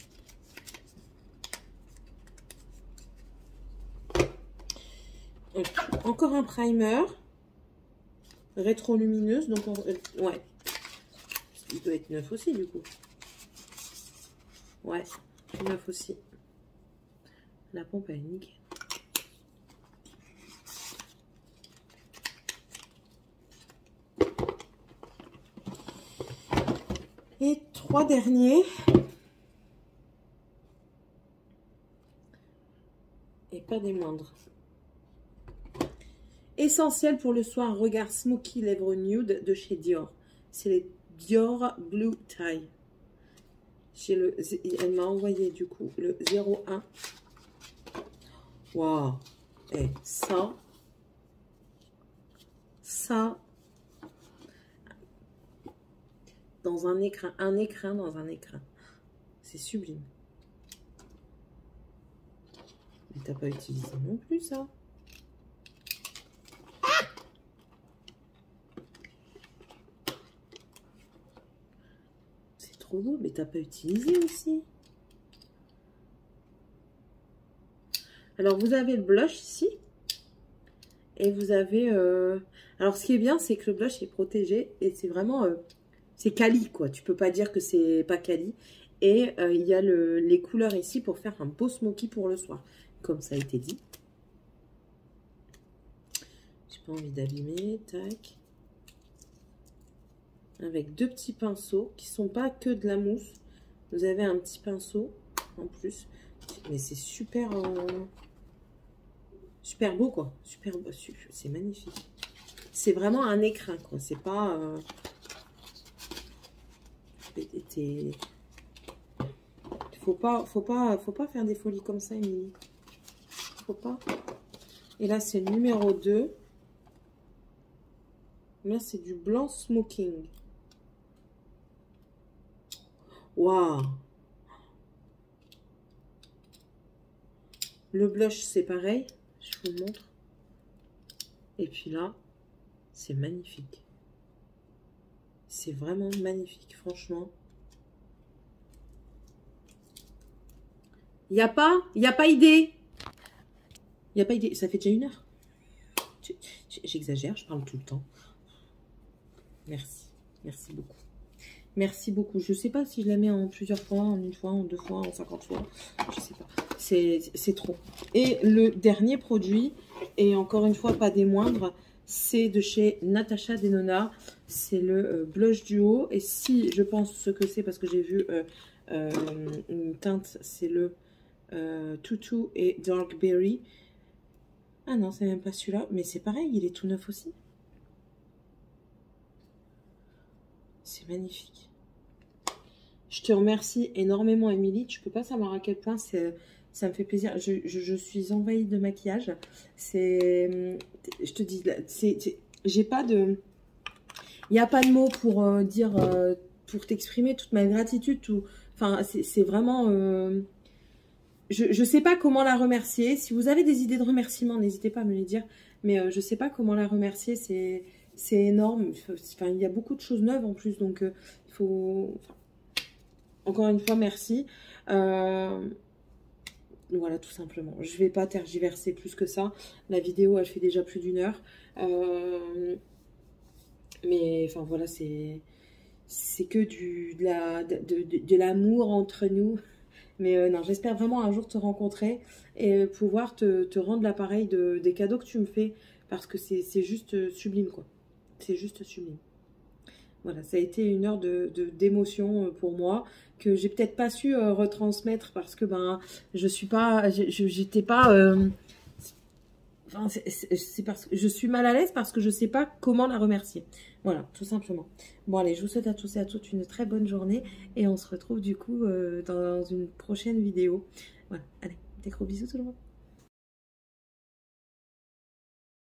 Encore un primer. Rétro-lumineuse. Donc, ouais. Il doit être neuf aussi, du coup. Ouais, neuf aussi. La pompe, elle est nickel. Et 3 derniers. Et pas des moindres. Essentiel pour le soir, regard smoky lèvres nude de chez Dior. C'est les Dior Blue Tie. Elle m'a envoyé du coup le 01. Waouh! Et ça. Dans un écrin dans un écrin. C'est sublime. Mais t'as pas utilisé non plus ça. C'est trop beau, mais t'as pas utilisé aussi. Alors vous avez le blush ici. Et vous avez... Alors ce qui est bien, c'est que le blush est protégé. Et c'est vraiment... c'est quali, quoi. Tu peux pas dire que c'est pas quali. Et il y a les couleurs ici pour faire un beau smoky pour le soir. Comme ça a été dit. J'ai pas envie d'abîmer. Tac. avec 2 petits pinceaux qui sont pas que de la mousse. Vous avez un petit pinceau en plus. Mais c'est super, super beau, quoi. Super beau. C'est magnifique. C'est vraiment un écrin, quoi. C'est pas... Faut pas faire des folies comme ça, Émilie. Faut pas. Et là, c'est le numéro 2. Là, c'est du blanc smoking. Waouh! Le blush, c'est pareil. Je vous le montre. Et puis là, c'est magnifique. C'est vraiment magnifique, franchement. Il n'y a pas idée. Il n'y a pas idée. Ça fait déjà 1 heure. J'exagère, je parle tout le temps. Merci. Merci beaucoup. Merci beaucoup. Je ne sais pas si je la mets en plusieurs fois, en 1 fois, en 2 fois, en 50 fois. Je ne sais pas. C'est trop. Et le dernier produit, et encore une fois, pas des moindres, c'est de chez Natasha Denona. C'est le blush duo. Et si je pense ce que c'est, parce que j'ai vu une teinte, c'est le Tutu et Dark Berry. Ah non, c'est même pas celui-là. Mais c'est pareil, il est tout neuf aussi. C'est magnifique. Je te remercie énormément, Émilie. Tu peux pas savoir à quel point ça me fait plaisir. Je suis envahie de maquillage. Je te dis, j'ai pas de... Il n'y a pas de mots pour dire, pour t'exprimer toute ma gratitude. Enfin, c'est vraiment... Je sais pas comment la remercier. Si vous avez des idées de remerciements, n'hésitez pas à me les dire. Mais je sais pas comment la remercier. C'est énorme. Enfin, il y a beaucoup de choses neuves en plus. Donc, il faut... Enfin, encore une fois, merci. Voilà, tout simplement. Je vais pas tergiverser plus que ça. La vidéo, elle fait déjà plus d'1 heure. Mais, enfin, voilà, c'est que de l'amour entre nous. Mais non, j'espère vraiment un jour te rencontrer et pouvoir te rendre l'appareil des cadeaux que tu me fais. Parce que c'est juste sublime, quoi. C'est juste sublime. Voilà, ça a été 1 heure d'émotion pour moi que j'ai peut-être pas su retransmettre parce que ben je suis pas, j'étais pas. Enfin, c'est parce que je suis mal à l'aise parce que je sais pas comment la remercier. Voilà, tout simplement. Bon allez, je vous souhaite à tous et à toutes une très bonne journée et on se retrouve du coup dans une prochaine vidéo. Voilà, allez, des gros bisous tout le monde.